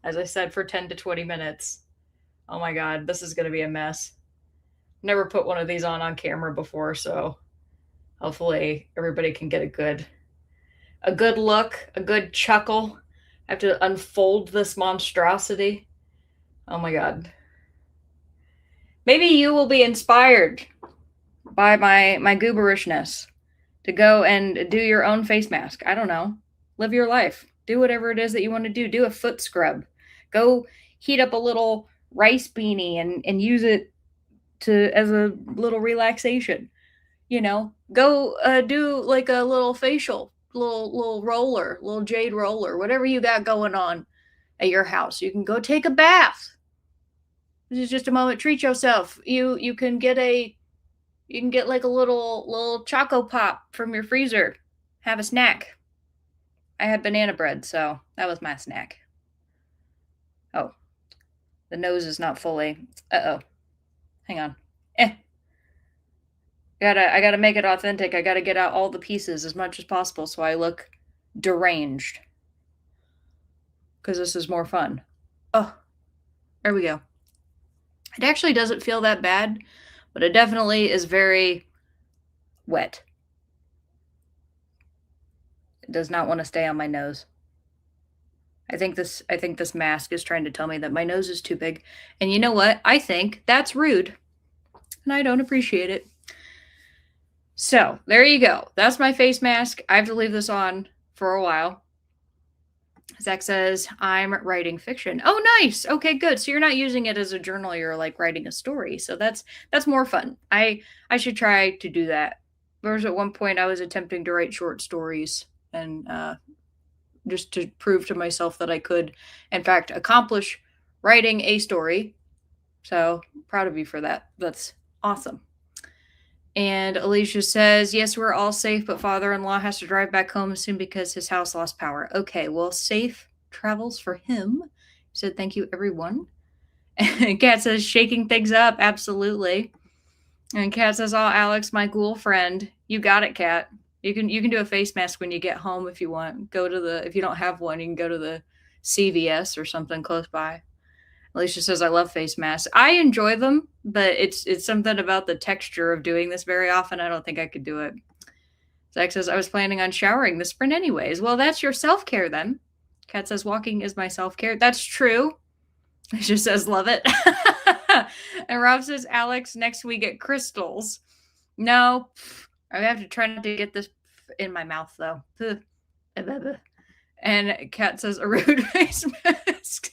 as I said, for 10 to 20 minutes. Oh my God, this is going to be a mess. Never put one of these on camera before, so hopefully everybody can get a good look, a good chuckle. I have to unfold this monstrosity. Oh my God. Maybe you will be inspired by my gooberishness to go and do your own face mask. I don't know. Live your life. Do whatever it is that you want to do. Do a foot scrub. Go heat up a little rice beanie and use it as a little relaxation. Go do like a little facial, little roller, little jade roller, whatever you got going on at your house. You can go take a bath. This is just a moment. Treat yourself. You can get like a little Choco Pop from your freezer. Have a snack. I had banana bread, so that was my snack. Oh, the nose is not fully. Uh-oh. Hang on. I gotta make it authentic. I gotta get out all the pieces as much as possible so I look deranged. Because this is more fun. Oh, there we go. It actually doesn't feel that bad, but it definitely is very wet. It does not want to stay on my nose. I think this mask is trying to tell me that my nose is too big. And you know what? I think that's rude, and I don't appreciate it. So, there you go. That's my face mask. I have to leave this on for a while. Zach says, I'm writing fiction. Oh, nice. Okay, good. So you're not using it as a journal, you're like writing a story. So that's more fun. I should try to do that. There was at one point I was attempting to write short stories and just to prove to myself that I could, in fact, accomplish writing a story. So proud of you for that. That's awesome. And Alicia says, yes, we're all safe, but father in law has to drive back home soon because his house lost power. Okay, well, safe travels for him. He said, thank you, everyone. And Kat says, shaking things up. Absolutely. And Kat says, oh, Alex, my cool friend. You got it, Kat. You can do a face mask when you get home if you want. If you don't have one, you can go to the CVS or something close by. Alicia says, I love face masks. I enjoy them, but it's something about the texture of doing this very often. I don't think I could do it. Zach says, I was planning on showering this sprint anyways. Well, that's your self care then. Kat says, walking is my self care. That's true. Alicia says, love it. And Rob says, Alex, next we get crystals. No, I have to try not to get this in my mouth though. And Kat says, a rude face mask.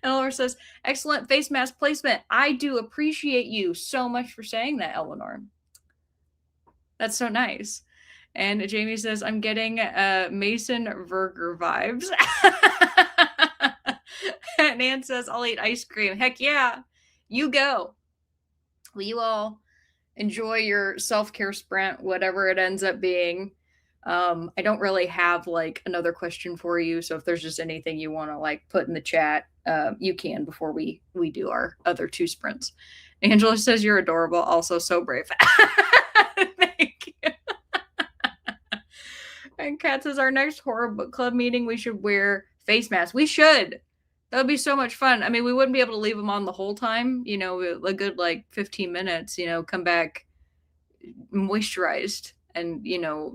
Eleanor says, excellent face mask placement. I do appreciate you so much for saying that, Eleanor. That's so nice. And Jamie says, I'm getting Mason Verger vibes. And Nan says, I'll eat ice cream. Heck yeah. You go. Will you all enjoy your self-care sprint, whatever it ends up being? I don't really have like another question for you. So if there's just anything you want to like put in the chat, you can before we do our other 2 sprints. Angela says you're adorable, also so brave. Thank you. And Kat says our next horror book club meeting, we should wear face masks. We should. That would be so much fun. I mean, we wouldn't be able to leave them on the whole time, a good like 15 minutes, come back moisturized and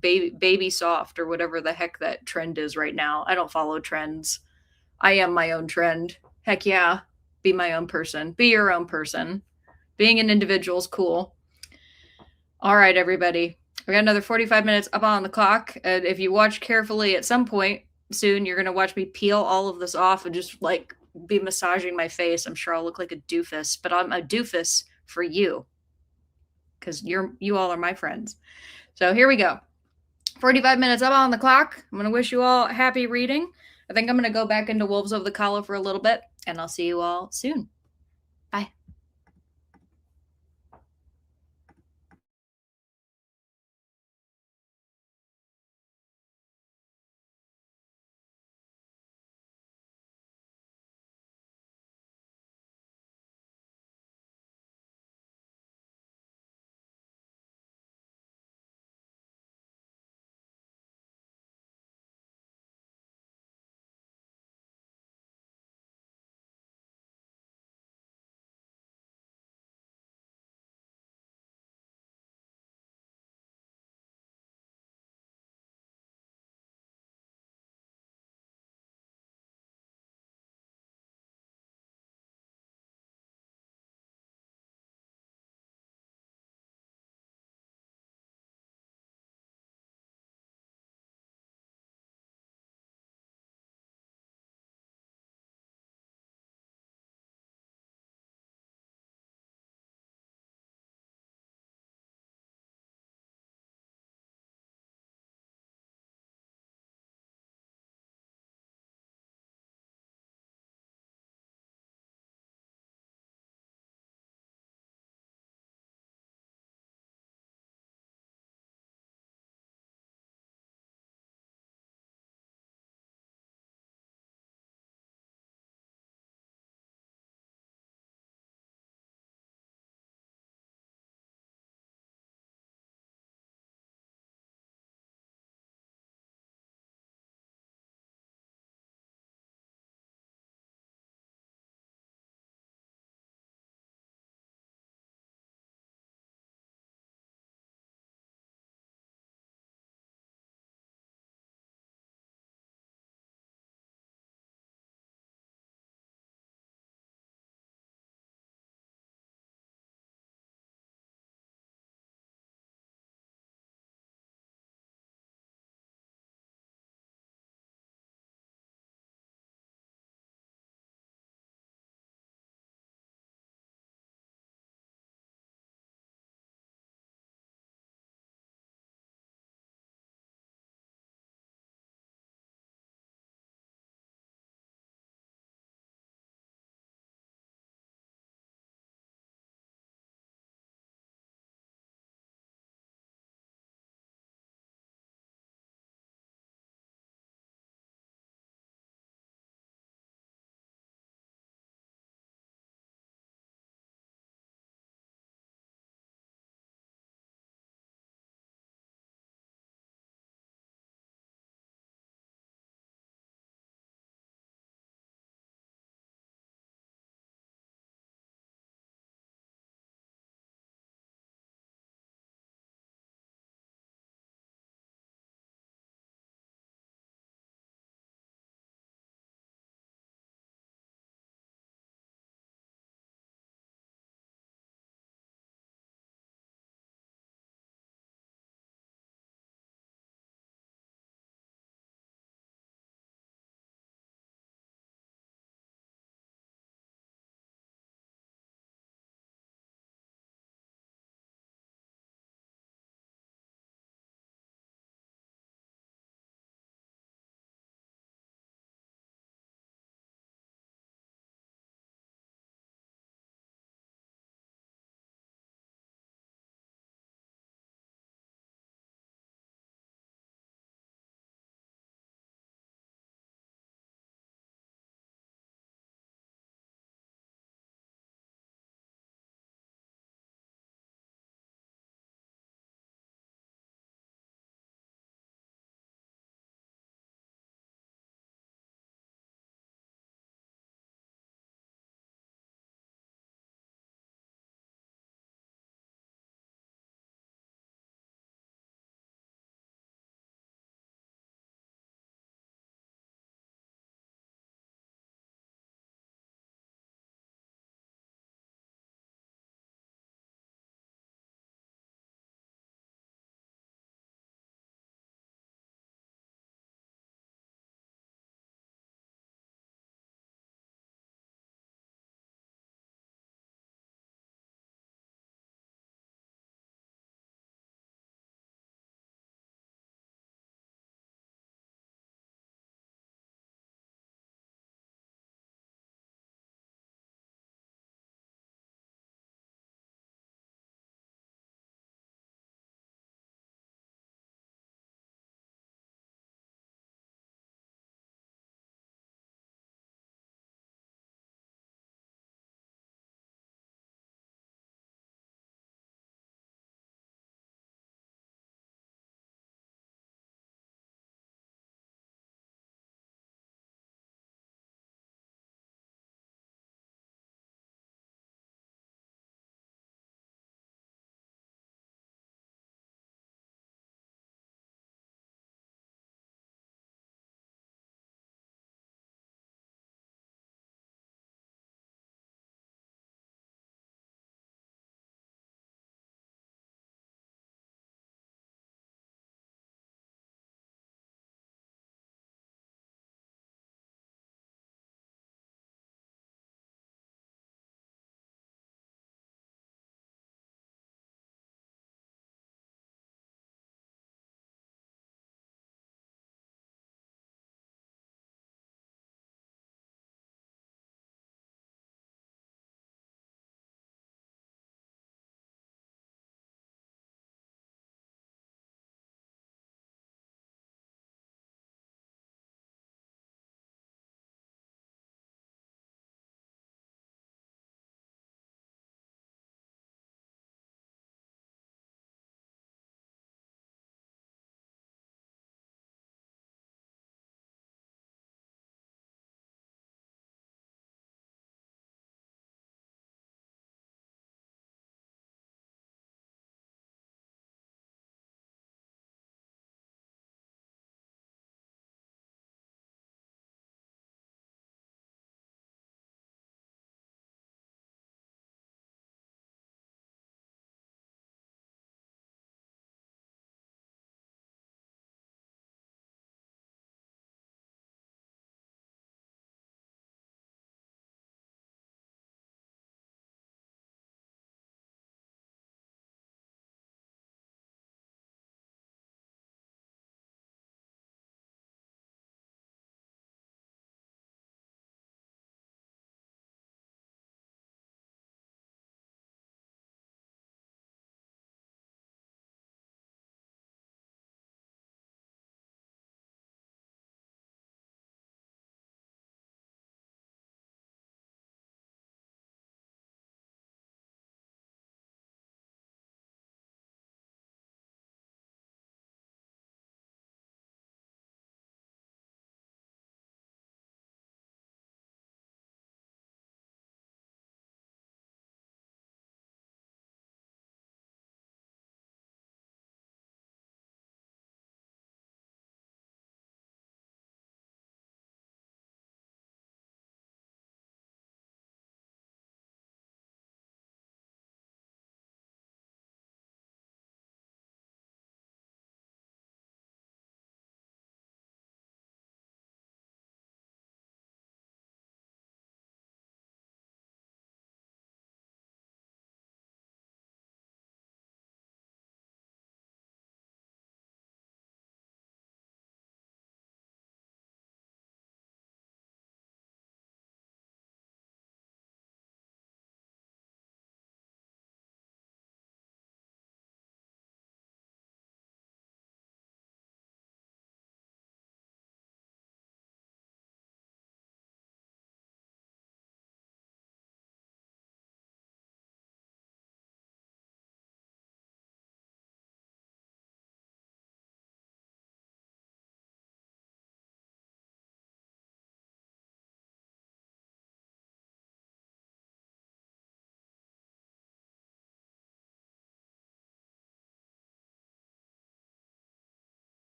baby soft or whatever the heck that trend is right now. I don't follow trends. I am my own trend. Heck yeah. Be my own person. Be your own person. Being an individual is cool. All right, everybody. We got another 45 minutes up on the clock. And if you watch carefully at some point soon, you're going to watch me peel all of this off and just like be massaging my face. I'm sure I'll look like a doofus, but I'm a doofus for you because you all are my friends. So here we go. 45 minutes up on the clock. I'm going to wish you all happy reading. I think I'm going to go back into Wolves of the Calla for a little bit, and I'll see you all soon. Bye.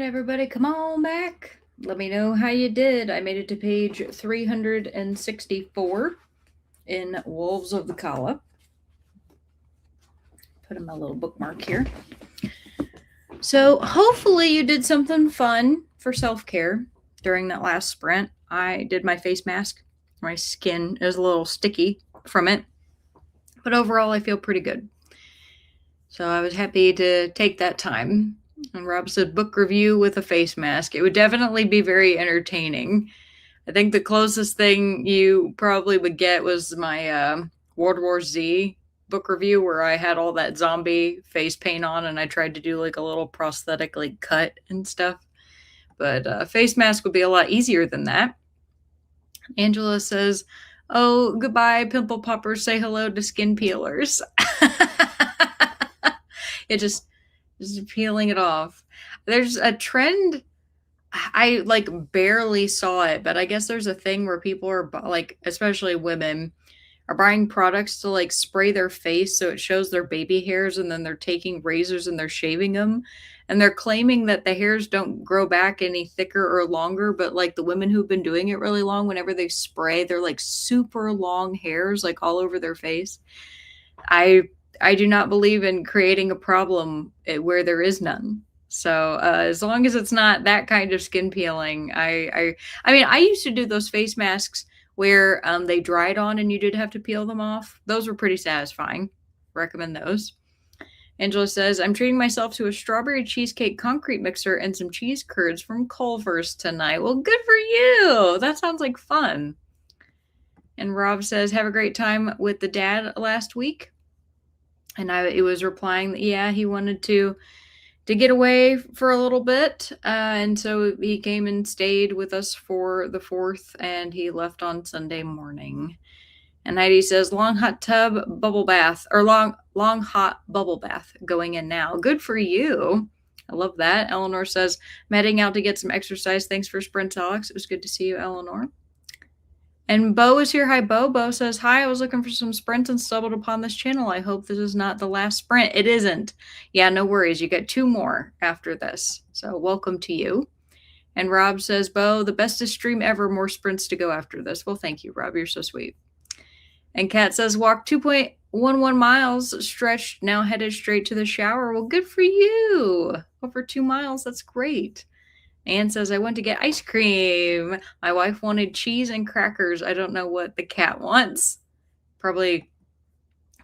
everybody, come on back. Let me know how you did. I made it to page 364 in Wolves of the Kala. Put in my little bookmark here. So hopefully you did something fun for self-care during that last sprint. I did my face mask. My skin is a little sticky from it, but overall I feel pretty good. So I was happy to take that time. And Rob said book review with a face mask. It would definitely be very entertaining. I think the closest thing you probably would get was my World War Z book review, where I had all that zombie face paint on and I tried to do like a little prosthetic like cut and stuff. But face mask would be a lot easier than that. Angela says, oh, goodbye, pimple poppers. Say hello to skin peelers. It just peeling it off. There's a trend. I like barely saw it, but I guess there's a thing where people are like, especially women, are buying products to like spray their face so it shows their baby hairs, and then they're taking razors and they're shaving them, and they're claiming that the hairs don't grow back any thicker or longer, but like the women who've been doing it really long, whenever they spray, they're like super long hairs like all over their face. I do not believe in creating a problem where there is none. So as long as it's not that kind of skin peeling, I mean, I used to do those face masks where they dried on and you did have to peel them off. Those were pretty satisfying. Recommend those. Angela says, I'm treating myself to a strawberry cheesecake concrete mixer and some cheese curds from Culver's tonight. Well, good for you. That sounds like fun. And Rob says, have a great time with the dad last week. And it was replying that, yeah, he wanted to get away for a little bit. And so he came and stayed with us for the 4th, and he left on Sunday morning. And Heidi says, long hot tub bubble bath, or long hot bubble bath going in now. Good for you. I love that. Eleanor says, I'm heading out to get some exercise. Thanks for sprints, Alex. It was good to see you, Eleanor. And Bo is here. Hi, Bo. Bo says, hi, I was looking for some sprints and stumbled upon this channel. I hope this is not the last sprint. It isn't. Yeah, no worries. You get 2 more after this. So welcome to you. And Rob says, Bo, the bestest stream ever. More sprints to go after this. Well, thank you, Rob. You're so sweet. And Kat says, walk 2.11 miles, stretched, now headed straight to the shower. Well, good for you. Over 2 miles. That's great. Anne says, I went to get ice cream. My wife wanted cheese and crackers. I don't know what the cat wants. Probably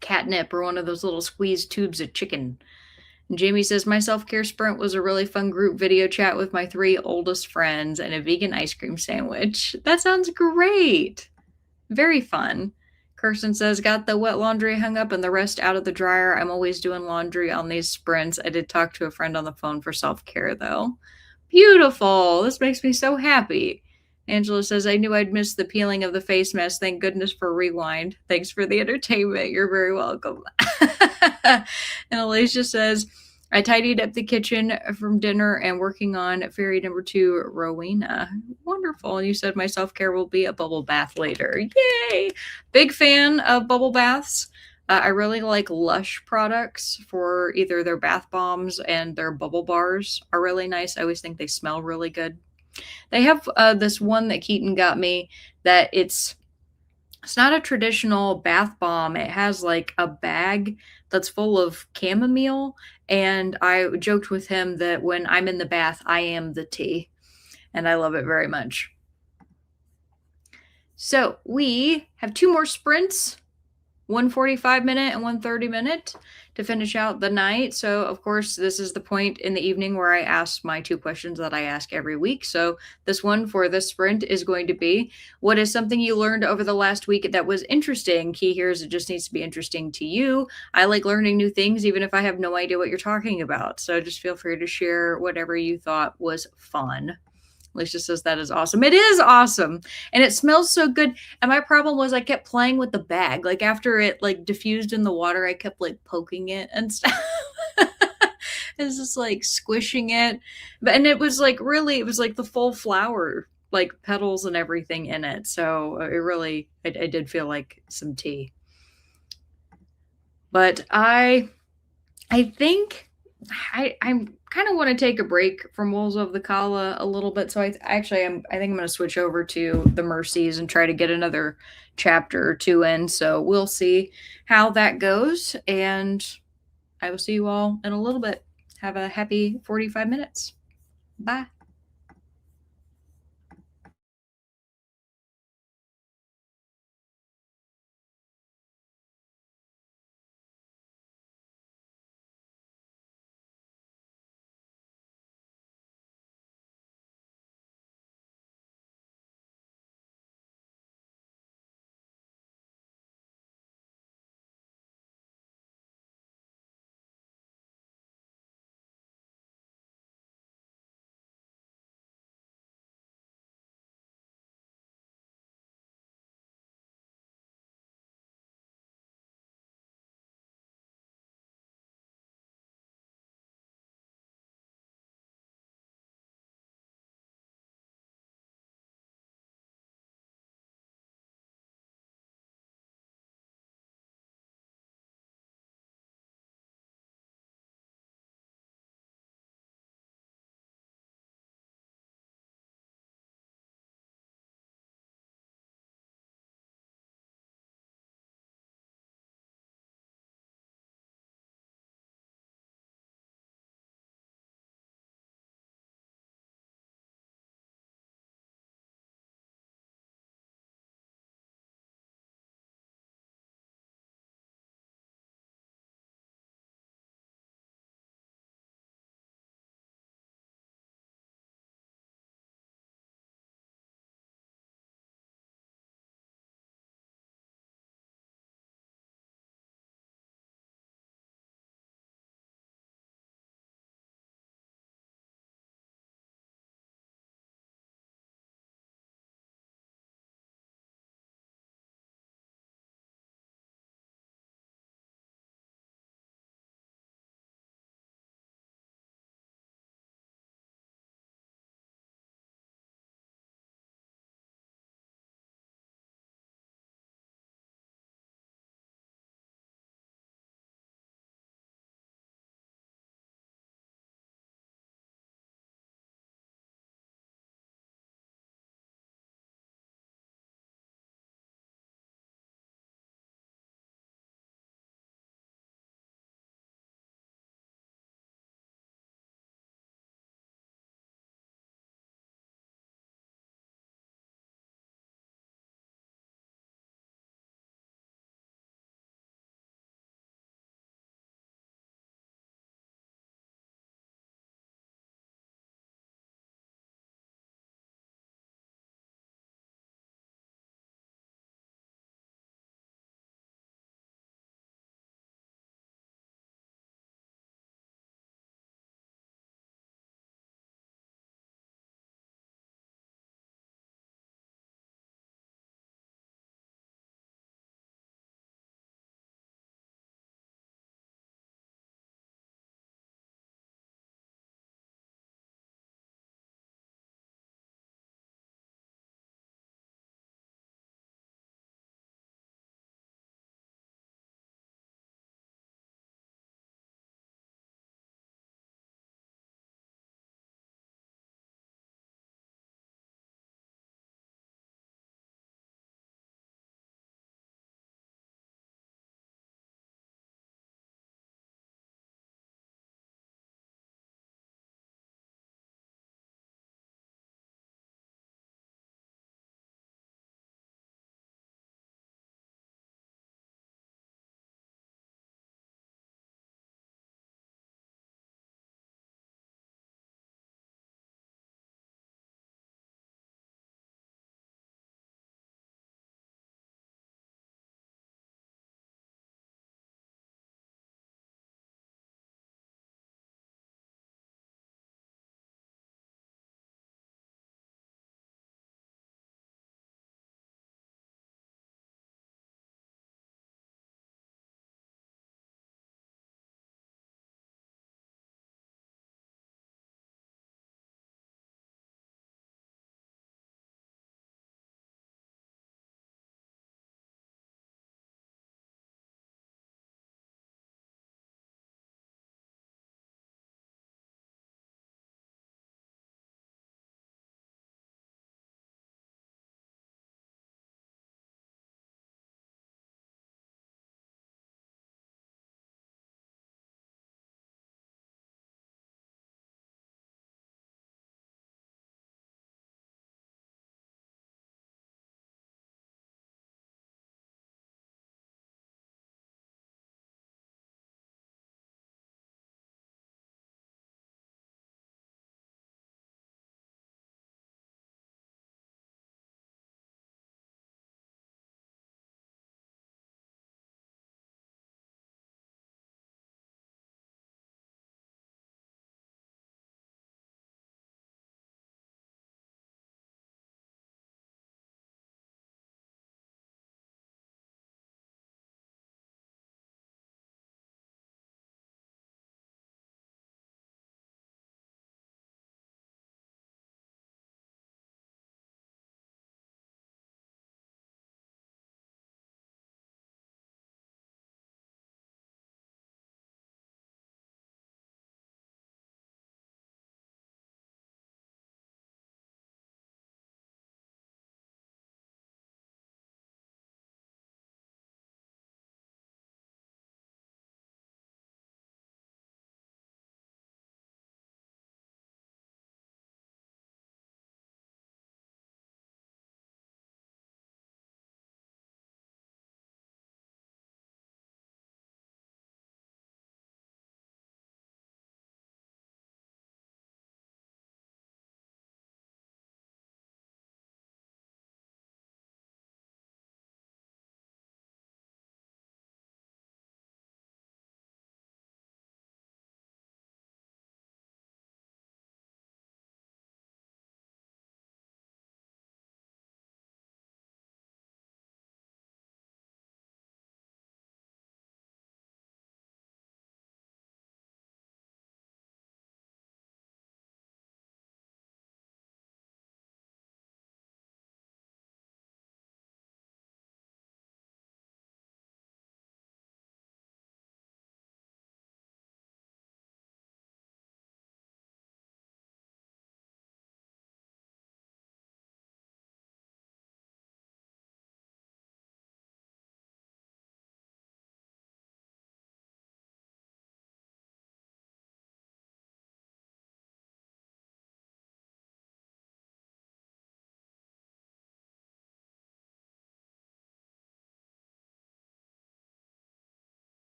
catnip or one of those little squeezed tubes of chicken. And Jamie says, my self-care sprint was a really fun group video chat with my 3 oldest friends and a vegan ice cream sandwich. That sounds great. Very fun. Kirsten says, got the wet laundry hung up and the rest out of the dryer. I'm always doing laundry on these sprints. I did talk to a friend on the phone for self-care, though. Beautiful. This makes me so happy. Angela says, I knew I'd miss the peeling of the face mask. Thank goodness for Rewind. Thanks for the entertainment. You're very welcome. And Alicia says, I tidied up the kitchen from dinner and working on fairy number 2, Rowena. Wonderful. And you said my self-care will be a bubble bath later. Yay. Big fan of bubble baths. I really like Lush products for either their bath bombs, and their bubble bars are really nice. I always think they smell really good. They have this one that Keaton got me that it's not a traditional bath bomb. It has like a bag that's full of chamomile. And I joked with him that when I'm in the bath, I am the tea. And I love it very much. So we have 2 more sprints. 1 45-minute and 1 30-minute to finish out the night. So, of course, this is the point in the evening where I ask my 2 questions that I ask every week. So this one for this sprint is going to be, what is something you learned over the last week that was interesting? Key here is it just needs to be interesting to you. I like learning new things, even if I have no idea what you're talking about. So just feel free to share whatever you thought was fun. Alicia says that is awesome. It is awesome. And it smells so good. And my problem was I kept playing with the bag. Like after it like diffused in the water, I kept like poking it and stuff. It was just like squishing it. And it was like really, it was like the full flower, like petals and everything in it. So it really, I did feel like some tea. But I think I kind of want to take a break from Wolves of the Kala a little bit, so I think I'm going to switch over to the Mercies and try to get another chapter or two in. So we'll see how that goes, and I will see you all in a little bit. Have a happy 45 minutes. Bye.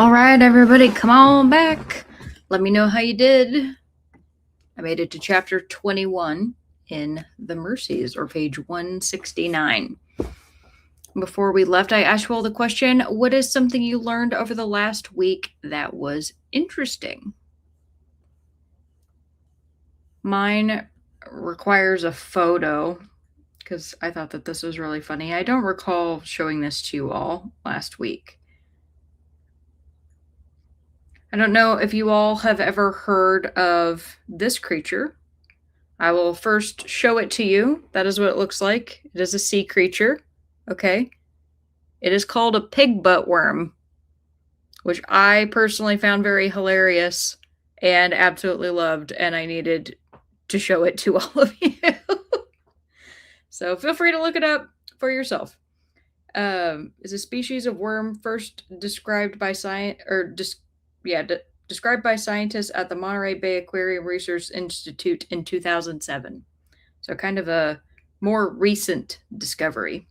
All right, everybody, come on back. Let me know how you did. I made it to chapter 21 in the Mercies, or page 169. Before we left, I asked you all the question, what is something you learned over the last week that was interesting? Mine requires a photo because I thought that this was really funny. I don't recall showing this to you all last week. I don't know if you all have ever heard of this creature. I will first show it to you. That is what it looks like. It is a sea creature. Okay. It is called a pig butt worm, which I personally found very hilarious and absolutely loved, and I needed to show it to all of you. So feel free to look it up for yourself. Is a species of worm first described by described by scientists at the Monterey Bay Aquarium Research Institute in 2007. So kind of a more recent discovery.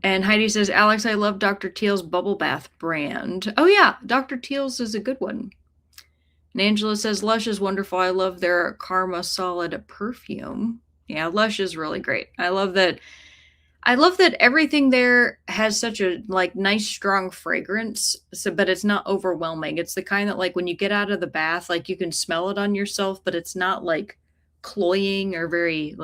And Heidi says, Alex, I love Dr. Teal's bubble bath brand. Oh yeah, Dr. Teal's is a good one. And Angela says, Lush is wonderful. I love their Karma Solid perfume. Yeah, Lush is really great. I love that everything there has such a nice strong fragrance, but it's not overwhelming. It's the kind that when you get out of the bath, you can smell it on yourself, but it's not cloying or very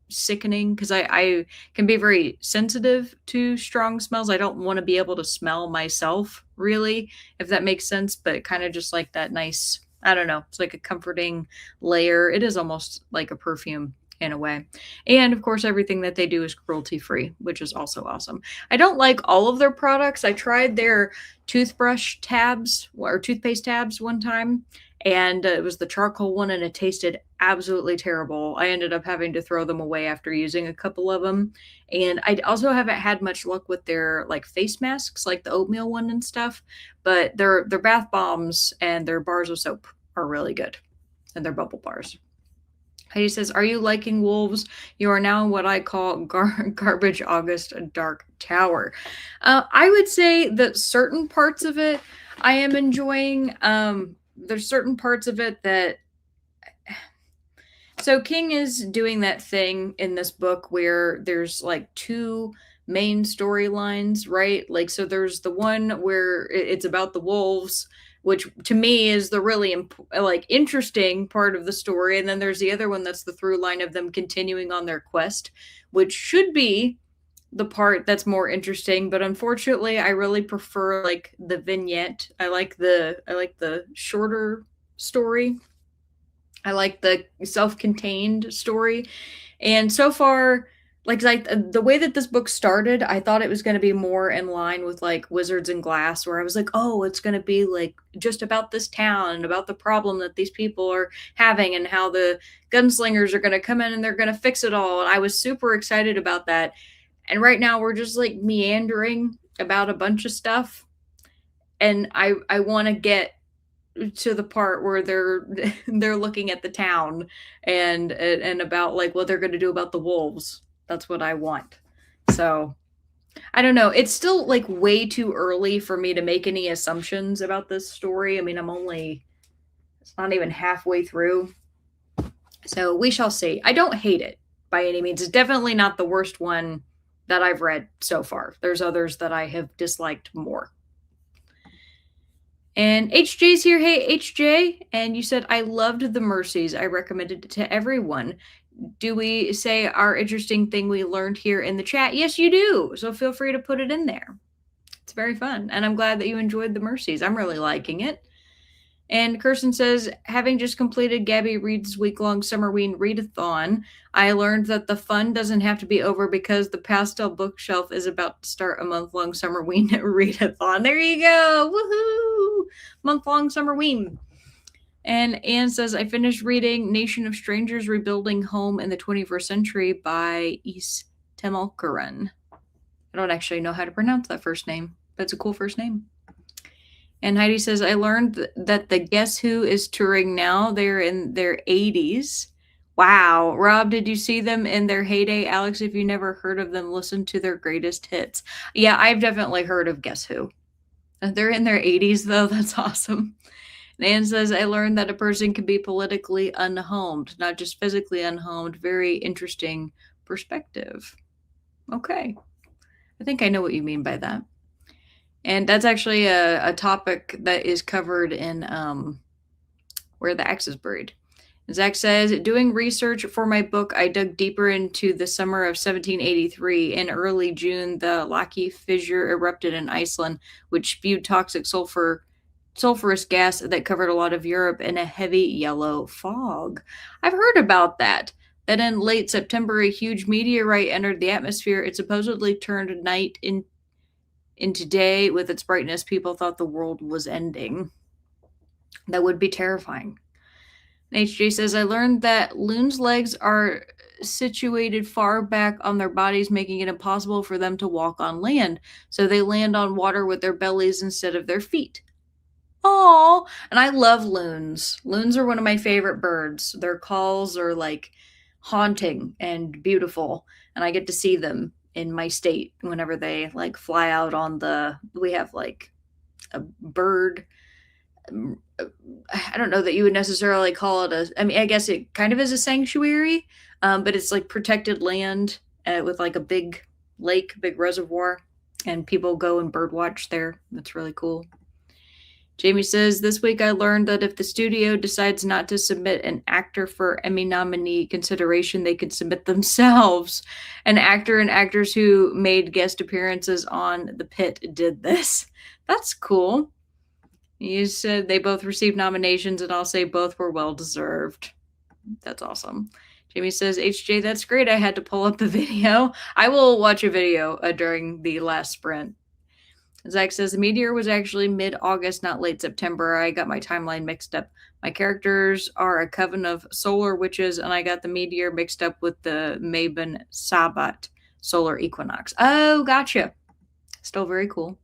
sickening, because I can be very sensitive to strong smells. I don't want to be able to smell myself, really, if that makes sense, but kind of just that nice, I don't know, it's like a comforting layer. It is almost like a perfume in a way. And of course, everything that they do is cruelty free, which is also awesome. I don't like all of their products. I tried their toothbrush tabs or toothpaste tabs one time, and it was the charcoal one, and it tasted absolutely terrible. I ended up having to throw them away after using a couple of them. And I also haven't had much luck with their face masks, like the oatmeal one and stuff, but their bath bombs and their bars of soap are really good, and their bubble bars. Heidi says, are you liking wolves? You are now what I call garbage August Dark Tower. I would say that certain parts of it I am enjoying. There's certain parts of it that... So King is doing that thing in this book where there's two main storylines, right? So there's the one where it's about the wolves, which to me is the really interesting part of the story. And then there's the other one that's the through line of them continuing on their quest, which should be the part that's more interesting. But unfortunately, I really prefer the vignette. I like the shorter story. I like the self-contained story. And so far, the way that this book started, I thought it was going to be more in line with Wizards and Glass, where I was oh, it's going to be just about this town and about the problem that these people are having and how the gunslingers are going to come in and they're going to fix it all. And I was super excited about that. And right now we're just meandering about a bunch of stuff. And I want to get to the part where they're looking at the town and about what they're going to do about the wolves. That's what I want. So I don't know. It's still way too early for me to make any assumptions about this story. I mean, it's not even halfway through. So we shall see. I don't hate it by any means. It's definitely not the worst one that I've read so far. There's others that I have disliked more. And HJ's here. Hey, HJ. And you said, I loved the Mercies. I recommended it to everyone. Do we say our interesting thing we learned here in the chat? Yes, you do. So feel free to put it in there. It's very fun. And I'm glad that you enjoyed the Mercies. I'm really liking it. And Kirsten says, having just completed Gabby Reed's week-long Summerween readathon, I learned that the fun doesn't have to be over because the Pastel Bookshelf is about to start a month-long Summerween readathon. There you go. Woohoo! Month-long Summerween. And Anne says, I finished reading Nation of Strangers Rebuilding Home in the 21st Century by Is Temelkaran. I don't actually know how to pronounce that first name, but it's a cool first name. And Heidi says, I learned that the Guess Who is touring now. They're in their 80s Wow. Rob, did you see them in their heyday? Alex, if you never heard of them, listen to their greatest hits. Yeah, I've definitely heard of Guess Who. They're in their 80s, though. That's awesome. Nan says, I learned that a person can be politically unhomed, not just physically unhomed. Very interesting perspective. Okay. I think I know what you mean by that. And that's actually a topic that is covered in Where the Axe is Buried. Zach says, doing research for my book, I dug deeper into the summer of 1783. In early June, the Laki fissure erupted in Iceland, which spewed toxic sulfurous gas that covered a lot of Europe in a heavy yellow fog. I've heard about that. That in late September, a huge meteorite entered the atmosphere. It supposedly turned night into day with its brightness. People thought the world was ending. That would be terrifying. HJ says, I learned that loons' legs are situated far back on their bodies, making it impossible for them to walk on land. So they land on water with their bellies instead of their feet. Oh, and I love loons. Loons are one of my favorite birds. Their calls are like haunting and beautiful, and I get to see them in my state whenever they like fly out on we have like a bird. I don't know that you would necessarily call it I mean, I guess it kind of is a sanctuary, but it's like protected land with like a big lake, big reservoir, and people go and bird watch there. That's really cool. Jamie says, this week I learned that if the studio decides not to submit an actor for Emmy nominee consideration, they could submit themselves. An actor and actors who made guest appearances on The Pit did this. That's cool. You said they both received nominations, and I'll say both were well deserved. That's awesome. Jamie says, HJ, that's great. I had to pull up the video. I will watch a video during the last sprint. Zach says, the meteor was actually mid-August, not late September. I got my timeline mixed up. My characters are a coven of solar witches, and I got the meteor mixed up with the Mabon Sabbat solar equinox. Oh, gotcha. Still very cool.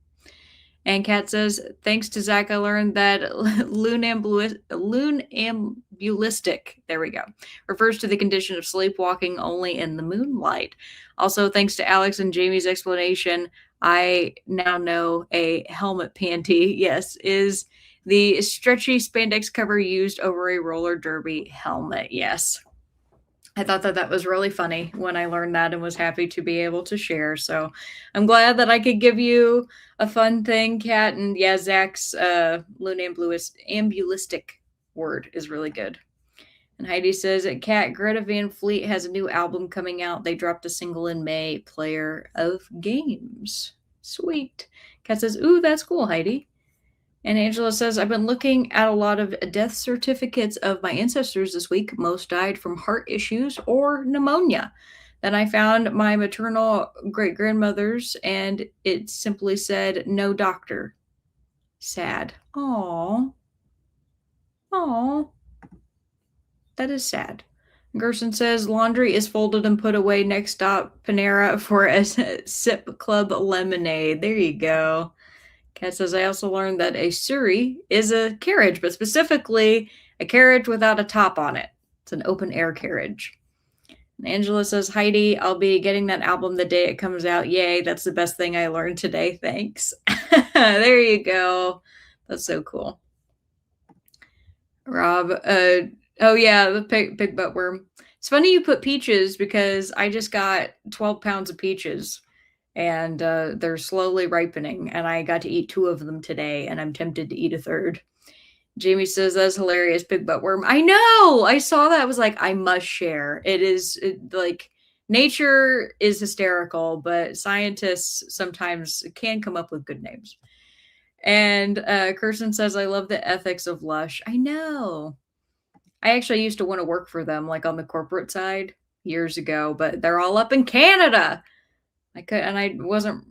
And Kat says, thanks to Zach, I learned that lunambulistic, there we go, refers to the condition of sleepwalking only in the moonlight. Also, thanks to Alex and Jamie's explanation, I now know a helmet panty, yes, is the stretchy spandex cover used over a roller derby helmet. Yes. I thought that was really funny when I learned that and was happy to be able to share. So I'm glad that I could give you a fun thing, Kat. And yeah, Zach's lunambulistic word is really good. And Heidi says, Kat, Greta Van Fleet has a new album coming out. They dropped a single in May, Player of Games. Sweet. Kat says, ooh, that's cool, Heidi. And Angela says, I've been looking at a lot of death certificates of my ancestors this week. Most died from heart issues or pneumonia. Then I found my maternal great-grandmother's, and it simply said, no doctor. Sad. Aww. Aww. That is sad. Gerson says, laundry is folded and put away. Next stop, Panera for a sip club lemonade. There you go. Kat says, I also learned that a surrey is a carriage, but specifically a carriage without a top on it. It's an open air carriage. And Angela says, Heidi, I'll be getting that album the day it comes out. Yay, that's the best thing I learned today. Thanks. There you go. That's so cool. Rob, oh yeah, the pig butt worm. It's funny you put peaches because I just got 12 pounds of peaches. And they're slowly ripening, and I got to eat 2 of them today, and I'm tempted to eat a third. Jamie says, that's hilarious, pig butt worm. I know! I saw that. I was like, I must share. Like, nature is hysterical, but scientists sometimes can come up with good names. And Kirsten says, I love the ethics of Lush. I know. I actually used to want to work for them, like on the corporate side years ago, but they're all up in Canada. I wasn't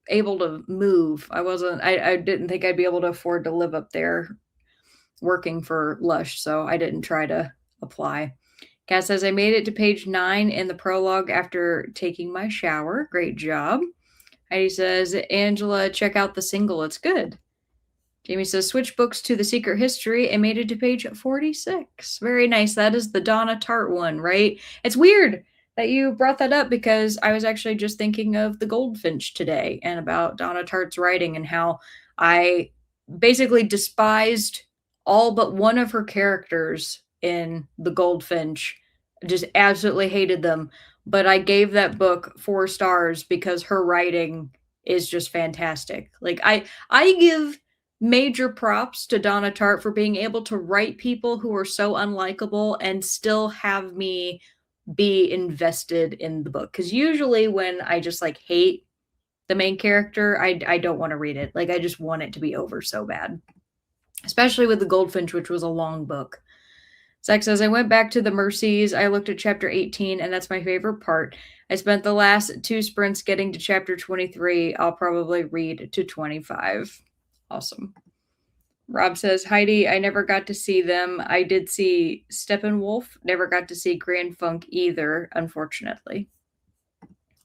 able to move. I didn't think I'd be able to afford to live up there working for Lush, so I didn't try to apply. Kat says, I made it to page 9 in the prologue after taking my shower. Great job. Heidi says, Angela, check out the single. It's good. Jamie says, switch books to The Secret History and made it to page 46. Very nice. That is the Donna Tartt one, right? It's weird that you brought that up because I was actually just thinking of The Goldfinch today and about Donna Tartt's writing and how I basically despised all but one of her characters in The Goldfinch. Just absolutely hated them. But I gave that book 4 stars because her writing is just fantastic. Like I give major props to Donna Tartt for being able to write people who are so unlikable and still have me be invested in the book. Because usually when I just like hate the main character, I don't want to read it. Like I just want it to be over so bad. Especially with The Goldfinch, which was a long book. Zach says, I went back to the Mercies. I looked at chapter 18, and that's my favorite part. I spent the last 2 sprints getting to chapter 23. I'll probably read to 25. Awesome. Rob says, Heidi, I never got to see them. I did see Steppenwolf. Never got to see Grand Funk either, unfortunately.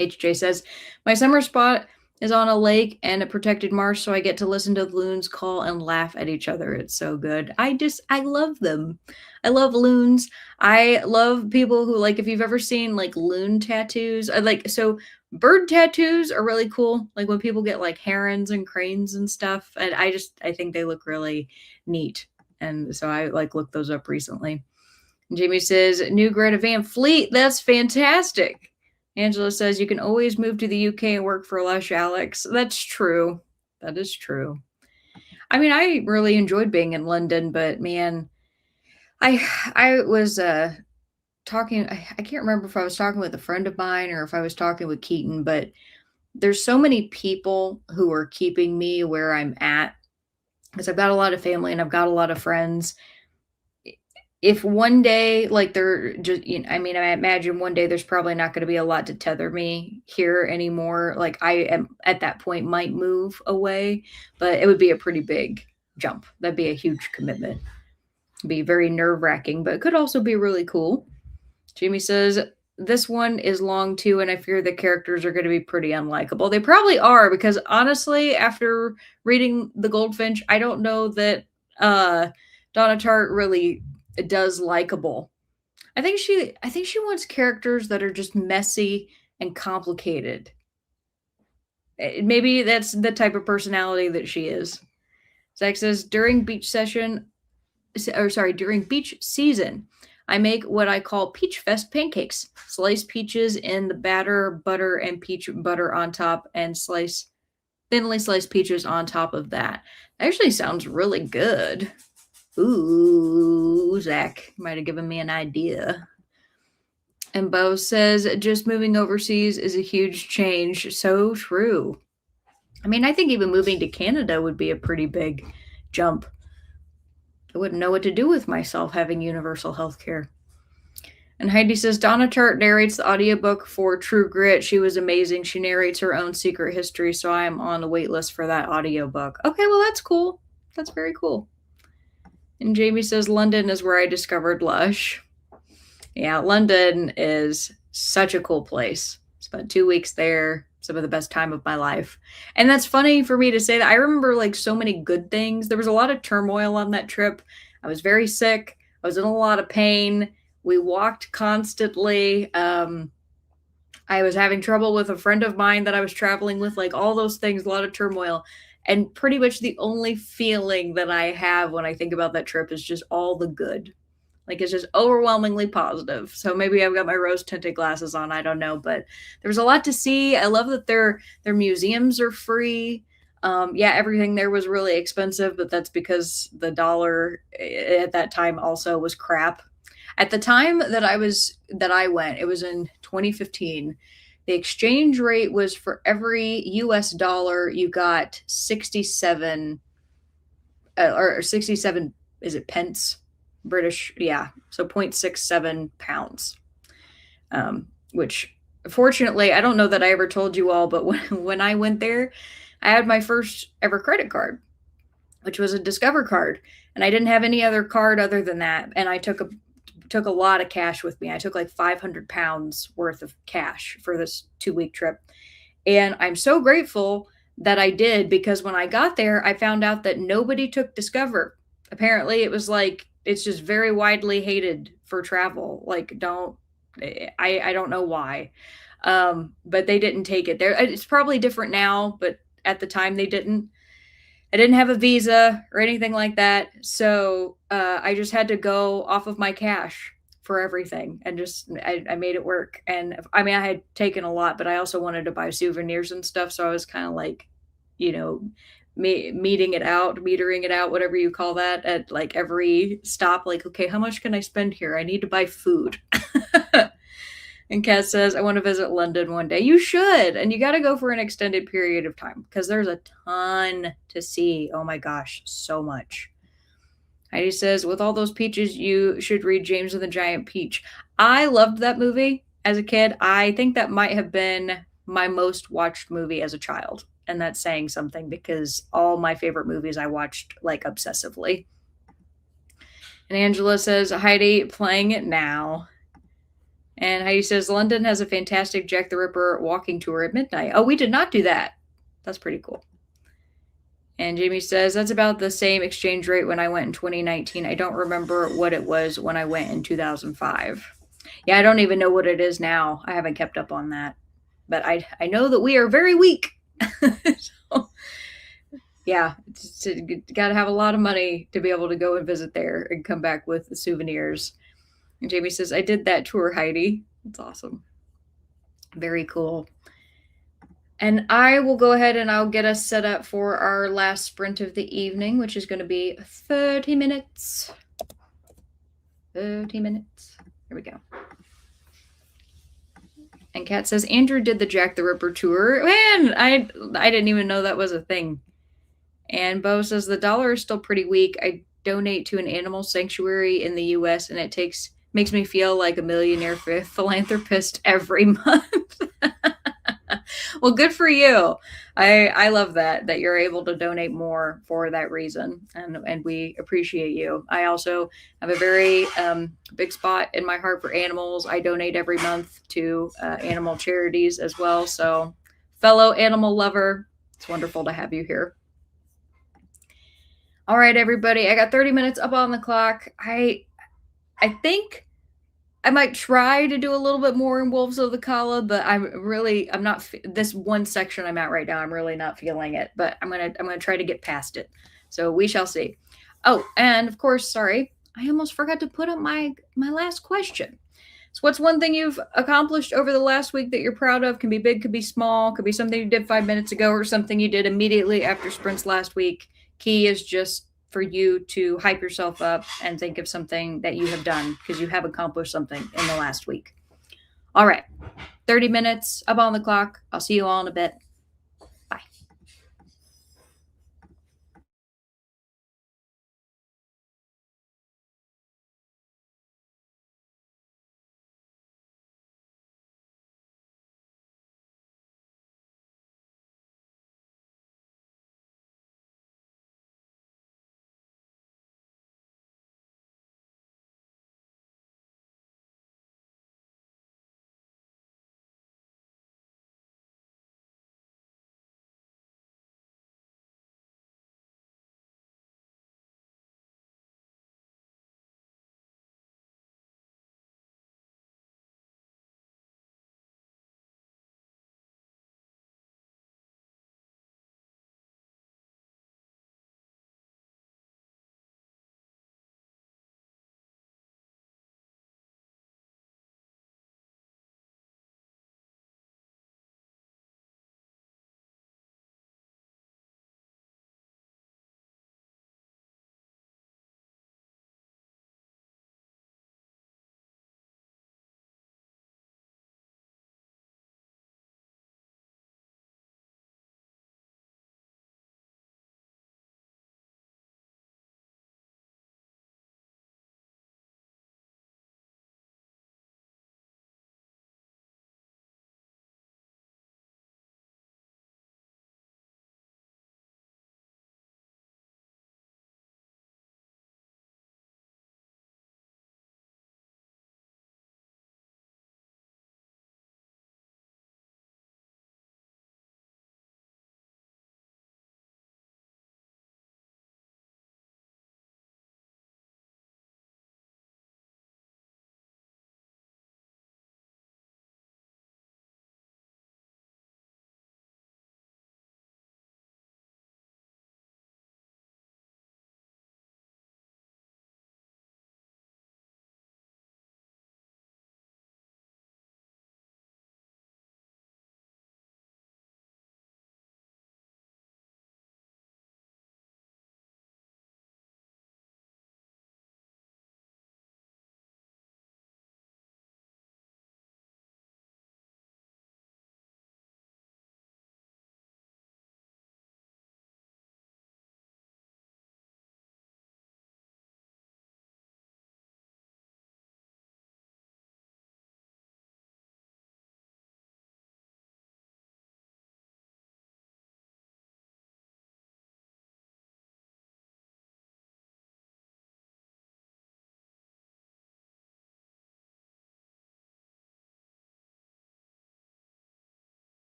HJ says, my summer spot is on a lake and a protected marsh, so I get to listen to the loons call and laugh at each other. It's so good. I love them. I love loons. I love people who, like, if you've ever seen like loon tattoos, so bird tattoos are really cool. Like when people get like herons and cranes and stuff. And I think they look really neat. And so I like looked those up recently. And Jamie says, new Greta Van Fleet. That's fantastic. Angela says, you can always move to the UK and work for Lush, Alex. That's true. That is true. I mean, I really enjoyed being in London, but man, I was talking, I can't remember if I was talking with a friend of mine or if I was talking with Keaton, but there's so many people who are keeping me where I'm at because I've got a lot of family and I've got a lot of friends. If one day, like they're just, I mean, I imagine one day there's probably not going to be a lot to tether me here anymore. Like I am at that point might move away, but it would be a pretty big jump. That'd be a huge commitment. It'd be very nerve wracking, but it could also be really cool. Jamie says, this one is long too, and I fear the characters are going to be pretty unlikable. They probably are, because honestly, after reading The Goldfinch, I don't know that Donna Tartt really does likable. I think she wants characters that are just messy and complicated. Maybe that's the type of personality that she is. Zach says, during beach season, I make what I call Peach Fest pancakes. Slice peaches in the batter, butter, and peach butter on top, and thinly sliced peaches on top of that. Actually sounds really good. Ooh, Zach might have given me an idea. And Bo says, just moving overseas is a huge change. So true. I mean, I think even moving to Canada would be a pretty big jump. I wouldn't know what to do with myself having universal health care. And Heidi says, Donna Tartt narrates the audiobook for True Grit. She was amazing. She narrates her own secret history, so I am on the wait list for that audiobook. Okay, well, that's cool. That's very cool. And Jamie says, London is where I discovered Lush. Yeah, London is such a cool place. Spent 2 weeks there. Some of the best time of my life. And that's funny for me to say that. I remember like so many good things. There was a lot of turmoil on that trip. I was very sick. I was in a lot of pain. We walked constantly. I was having trouble with a friend of mine that I was traveling with, like all those things, a lot of turmoil. And pretty much the only feeling that I have when I think about that trip is just all the good. Like it's just overwhelmingly positive. So maybe I've got my rose tinted glasses on. I don't know, but there's a lot to see. I love that their museums are free. Yeah, everything there was really expensive, but that's because the dollar at that time also was crap. At the time that I went, it was in 2015. The exchange rate was for every US dollar you got 67 or 67, is it pence? British, yeah. So 0.67 pounds. Which fortunately, I don't know that I ever told you all, but when I went there, I had my first ever credit card, which was a Discover card. And I didn't have any other card other than that. And I took a lot of cash with me. I took like 500 pounds worth of cash for this 2-week trip. And I'm so grateful that I did, because when I got there, I found out that nobody took Discover. Apparently, it was like it's just very widely hated for travel. Like, don't I don't know why, but they didn't take it there. It's probably different now, but at the time they didn't. I didn't have a visa or anything like that, so I just had to go off of my cash for everything, and just I made it work. And I mean, I had taken a lot, but I also wanted to buy souvenirs and stuff, so I was kind of like, you know, metering it out, whatever you call that, at like every stop. Like, okay, how much can I spend here? I need to buy food. And Kat says, I want to visit London one day. You should. And you got to go for an extended period of time because there's a ton to see. Oh my gosh, so much. Heidi says, with all those peaches, you should read James and the Giant Peach. I loved that movie as a kid. I think that might have been my most watched movie as a child. And that's saying something because all my favorite movies I watched like obsessively. And Angela says, Heidi, playing it now. And Heidi says, London has a fantastic Jack the Ripper walking tour at midnight. Oh, we did not do that. That's pretty cool. And Jamie says, that's about the same exchange rate when I went in 2019. I don't remember what it was when I went in 2005. Yeah, I don't even know what it is now. I haven't kept up on that. But I know that we are very weak. So, yeah, got to have a lot of money to be able to go and visit there and come back with the souvenirs. And Jamie says, I did that tour, Heidi. It's awesome. Very cool. And I will go ahead and I'll get us set up for our last sprint of the evening, which is going to be 30 minutes. 30 minutes. Here we go. And Kat says, Andrew did the Jack the Ripper tour. Man, I didn't even know that was a thing. And Bo says, the dollar is still pretty weak. I donate to an animal sanctuary in the U.S. and it makes me feel like a millionaire philanthropist every month. Well, good for you. I love that you're able to donate more for that reason, and we appreciate you. I also have a very big spot in my heart for animals. I donate every month to animal charities as well. So, fellow animal lover, it's wonderful to have you here. All right, everybody, I got 30 minutes up on the clock. I think I might try to do a little bit more in Wolves of the Kala, but I'm not this one section I'm at right now. I'm really not feeling it, but I'm gonna try to get past it. So we shall see. Oh, and of course, sorry, I almost forgot to put up my last question. So what's one thing you've accomplished over the last week that you're proud of? Can be big, could be small, could be something you did 5 minutes ago or something you did immediately after sprints last week. Key is just for you to hype yourself up and think of something that you have done because you have accomplished something in the last week. All right, 30 minutes up on the clock. I'll see you all in a bit.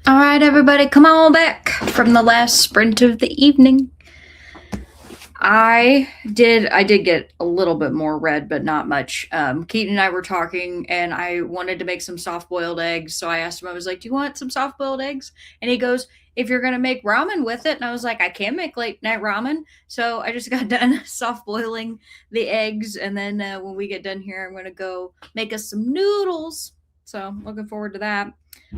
All right, everybody, come on back from the last sprint of the evening. I did get a little bit more red, but not much. Keaton and I were talking, and I wanted to make some soft-boiled eggs. So I asked him, I was like, "Do you want some soft-boiled eggs?" And he goes, "If you're gonna make ramen with it," and I was like, "I can make late night ramen." So I just got done soft boiling the eggs, and then when we get done here, I'm gonna go make us some noodles. So looking forward to that.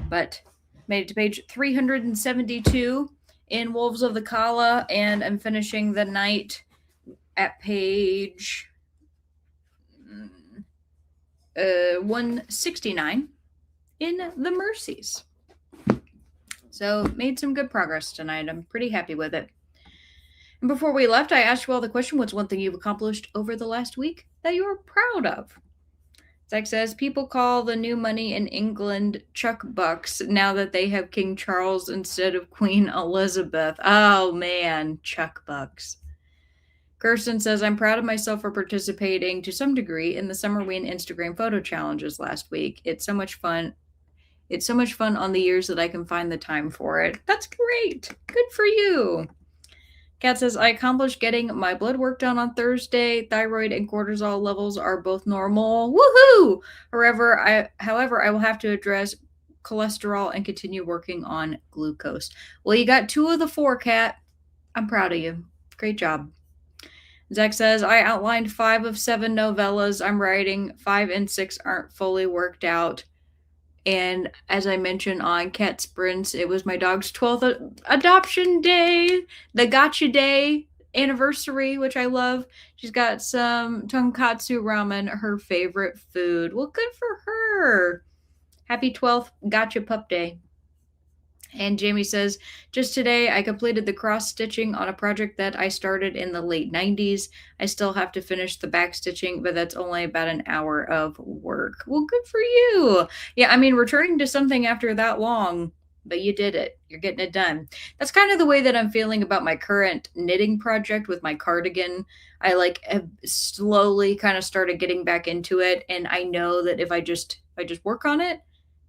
But made it to page 372 in Wolves of the Kala, and I'm finishing the night at page 169 in the Mercies. So made some good progress tonight. I'm pretty happy with it. And before we left, I asked you all the question, what's one thing you've accomplished over the last week that you are proud of? Zach says, people call the new money in England Chuck Bucks now that they have King Charles instead of Queen Elizabeth. Oh, man, Chuck Bucks. Kirsten says, I'm proud of myself for participating to some degree in the Summerween Instagram photo challenges last week. It's so much fun. It's so much fun on the years that I can find the time for it. That's great. Good for you. Kat says, I accomplished getting my blood work done on Thursday. Thyroid and cortisol levels are both normal. Woohoo! However, I will have to address cholesterol and continue working on glucose. Well, you got 2 of the 4, Kat. I'm proud of you. Great job. Zach says, I outlined 5 of 7 novellas I'm writing. 5 and 6 aren't fully worked out. And as I mentioned on Cat Sprints, it was my dog's 12th adoption day, the Gotcha Day anniversary, which I love. She's got some tonkatsu ramen, her favorite food. Well, good for her. Happy 12th Gotcha Pup Day. And Jamie says, just today I completed the cross stitching on a project that I started in the late 90s. I still have to finish the back stitching, but that's only about an hour of work. Well, good for you. Yeah, I mean, returning to something after that long, but you did it. You're getting it done. That's kind of the way that I'm feeling about my current knitting project with my cardigan. I have slowly kind of started getting back into it, and I know that if I just work on it,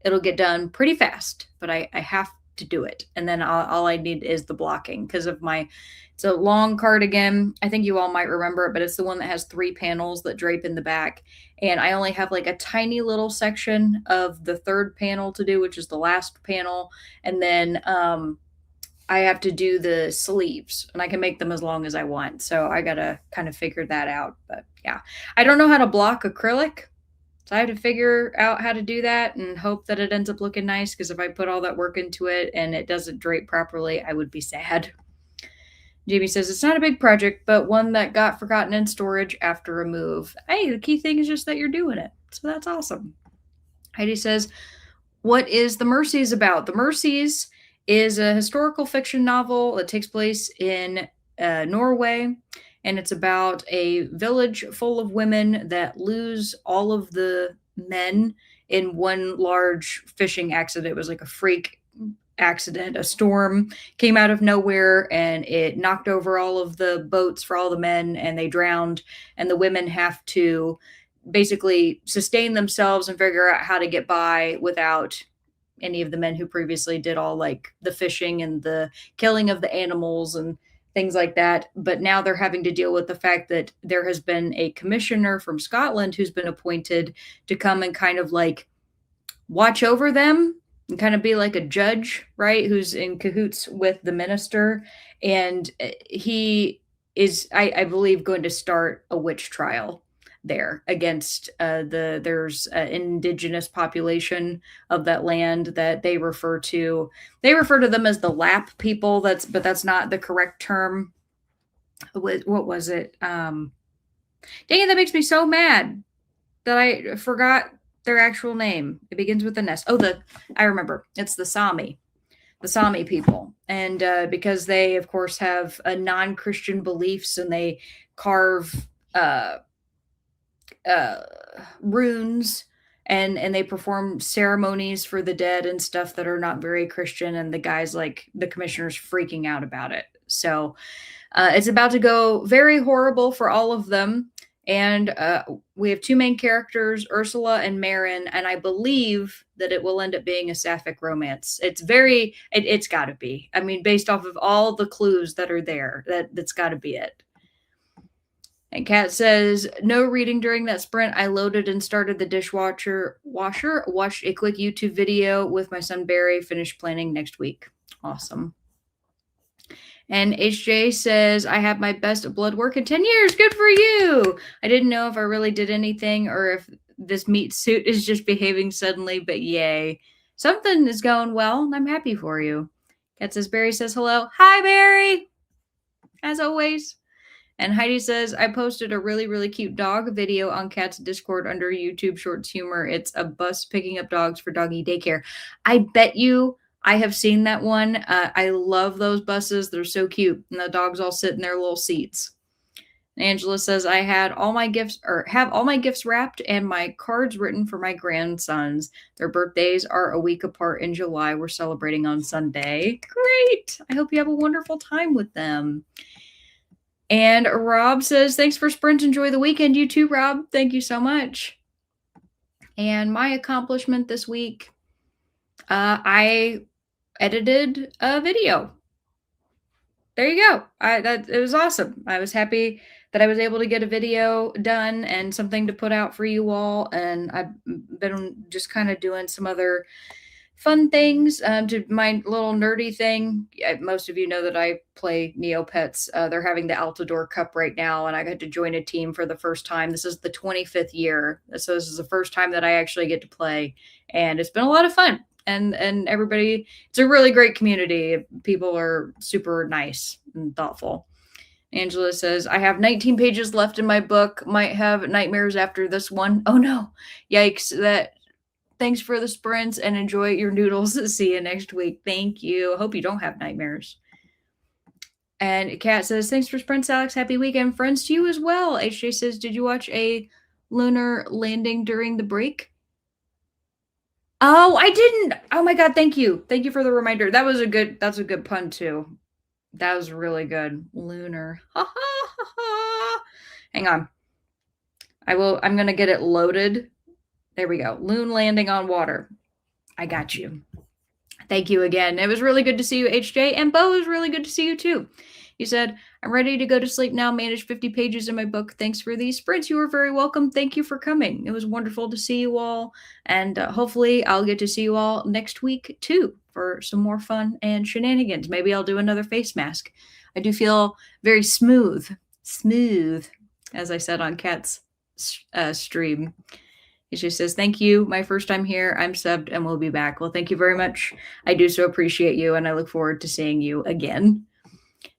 it'll get done pretty fast. But I have to do it, and then all I need is the blocking because of it's a long cardigan. I think you all might remember it, but it's the one that has 3 panels that drape in the back, and I only have a tiny little section of the 3rd panel to do, which is the last panel, and then I have to do the sleeves, and I can make them as long as I want, so I gotta kind of figure that out. But yeah, I don't know how to block acrylic. So I have to figure out how to do that and hope that it ends up looking nice, because if I put all that work into it and it doesn't drape properly, I would be sad. Jamie says, it's not a big project, but one that got forgotten in storage after a move. Hey, the key thing is just that you're doing it. So that's awesome. Heidi says, what is The Mercies about? The Mercies is a historical fiction novel that takes place in Norway. And it's about a village full of women that lose all of the men in one large fishing accident. It was like a freak accident. A storm came out of nowhere and it knocked over all of the boats for all the men, and they drowned. And the women have to basically sustain themselves and figure out how to get by without any of the men who previously did all the fishing and the killing of the animals and things like that. But now they're having to deal with the fact that there has been a commissioner from Scotland who's been appointed to come and kind of watch over them and kind of be like a judge, right? Who's in cahoots with the minister. And he is, I believe, going to start a witch trial there against there's an indigenous population of that land that they refer to them as the Lap people. But that's not the correct term. What was it? Dang it, that makes me so mad that I forgot their actual name. It begins with an S. I remember. It's the Sami people. And because they, of course, have a non-Christian beliefs, and they carve runes, and they perform ceremonies for the dead and stuff that are not very Christian, and the guys, the commissioner's, freaking out about it. So it's about to go very horrible for all of them. And we have two main characters, Ursula and Marin, and I believe that it will end up being a sapphic romance. It's got to be. I mean, based off of all the clues that are there, that's got to be it. And Kat says, no reading during that sprint. I loaded and started the dishwasher, watched a quick YouTube video with my son Barry, finished planning next week. Awesome. And HJ says, I have my best blood work in 10 years. Good for you. I didn't know if I really did anything or if this meat suit is just behaving suddenly, but yay. Something is going well, and I'm happy for you. Kat says, Barry says hello. Hi, Barry. As always. And Heidi says, I posted a really, really cute dog video on Kat's Discord under YouTube Shorts Humor. It's a bus picking up dogs for doggy daycare. I bet you I have seen that one. I love those buses. They're so cute. And the dogs all sit in their little seats. And Angela says, I had all my gifts or have all my gifts wrapped and my cards written for my grandsons. Their birthdays are a week apart in July. We're celebrating on Sunday. Great. I hope you have a wonderful time with them. And Rob says, thanks for Sprint. Enjoy the weekend. You too, Rob. Thank you so much. And my accomplishment this week, I edited a video. There you go. It was awesome. I was happy that I was able to get a video done and something to put out for you all. And I've been just kind of doing some other fun things to my little nerdy thing. Most of you know that I play Neopets. They're having the Altador Cup right now, and I got to join a team for the first time. This is the 25th year, so this is the first time that I actually get to play, and it's been a lot of fun. And everybody, it's a really great community. People are super nice and thoughtful. Angela says, I have 19 pages left in my book. Might have nightmares after this one. Oh no. Yikes. Thanks for the sprints and enjoy your noodles. See you next week. Thank you. I hope you don't have nightmares. And Kat says, thanks for sprints, Alex. Happy weekend. Friends to you as well. HJ says, did you watch a lunar landing during the break? Oh, I didn't. Oh my God. Thank you. Thank you for the reminder. That's a good pun too. That was really good. Lunar. Hang on. I'm going to get it loaded. There we go. Loon landing on water. I got you. Thank you again. It was really good to see you, HJ. And Bo, it was really good to see you too. You said, I'm ready to go to sleep now. Managed 50 pages in my book. Thanks for these sprints. You were very welcome. Thank you for coming. It was wonderful to see you all. And hopefully I'll get to see you all next week too for some more fun and shenanigans. Maybe I'll do another face mask. I do feel very smooth, as I said on Kat's stream. He just says, thank you. My first time here. I'm subbed and we'll be back. Well, thank you very much. I do so appreciate you, and I look forward to seeing you again.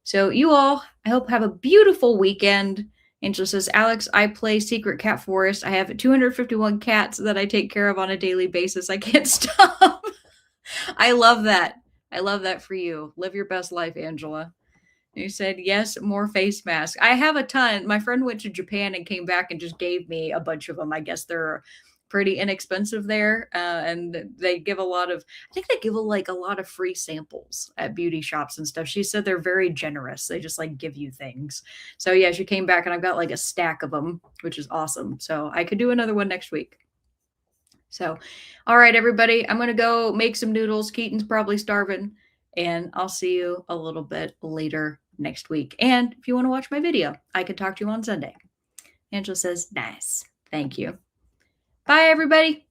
So you all, I hope have a beautiful weekend. Angela says, Alex, I play Secret Cat Forest. I have 251 cats that I take care of on a daily basis. I can't stop. I love that. I love that for you. Live your best life, Angela. You said, yes, more face masks. I have a ton. My friend went to Japan and came back and just gave me a bunch of them. I guess they're pretty inexpensive there. And they give I think they give a lot of free samples at beauty shops and stuff. She said they're very generous. They just give you things. So yeah, she came back and I've got a stack of them, which is awesome. So I could do another one next week. So, all right, everybody, I'm going to go make some noodles. Keaton's probably starving, and I'll see you a little bit later next week. And if you want to watch my video, I can talk to you on Sunday. Angela says, nice. Thank you. Bye, everybody.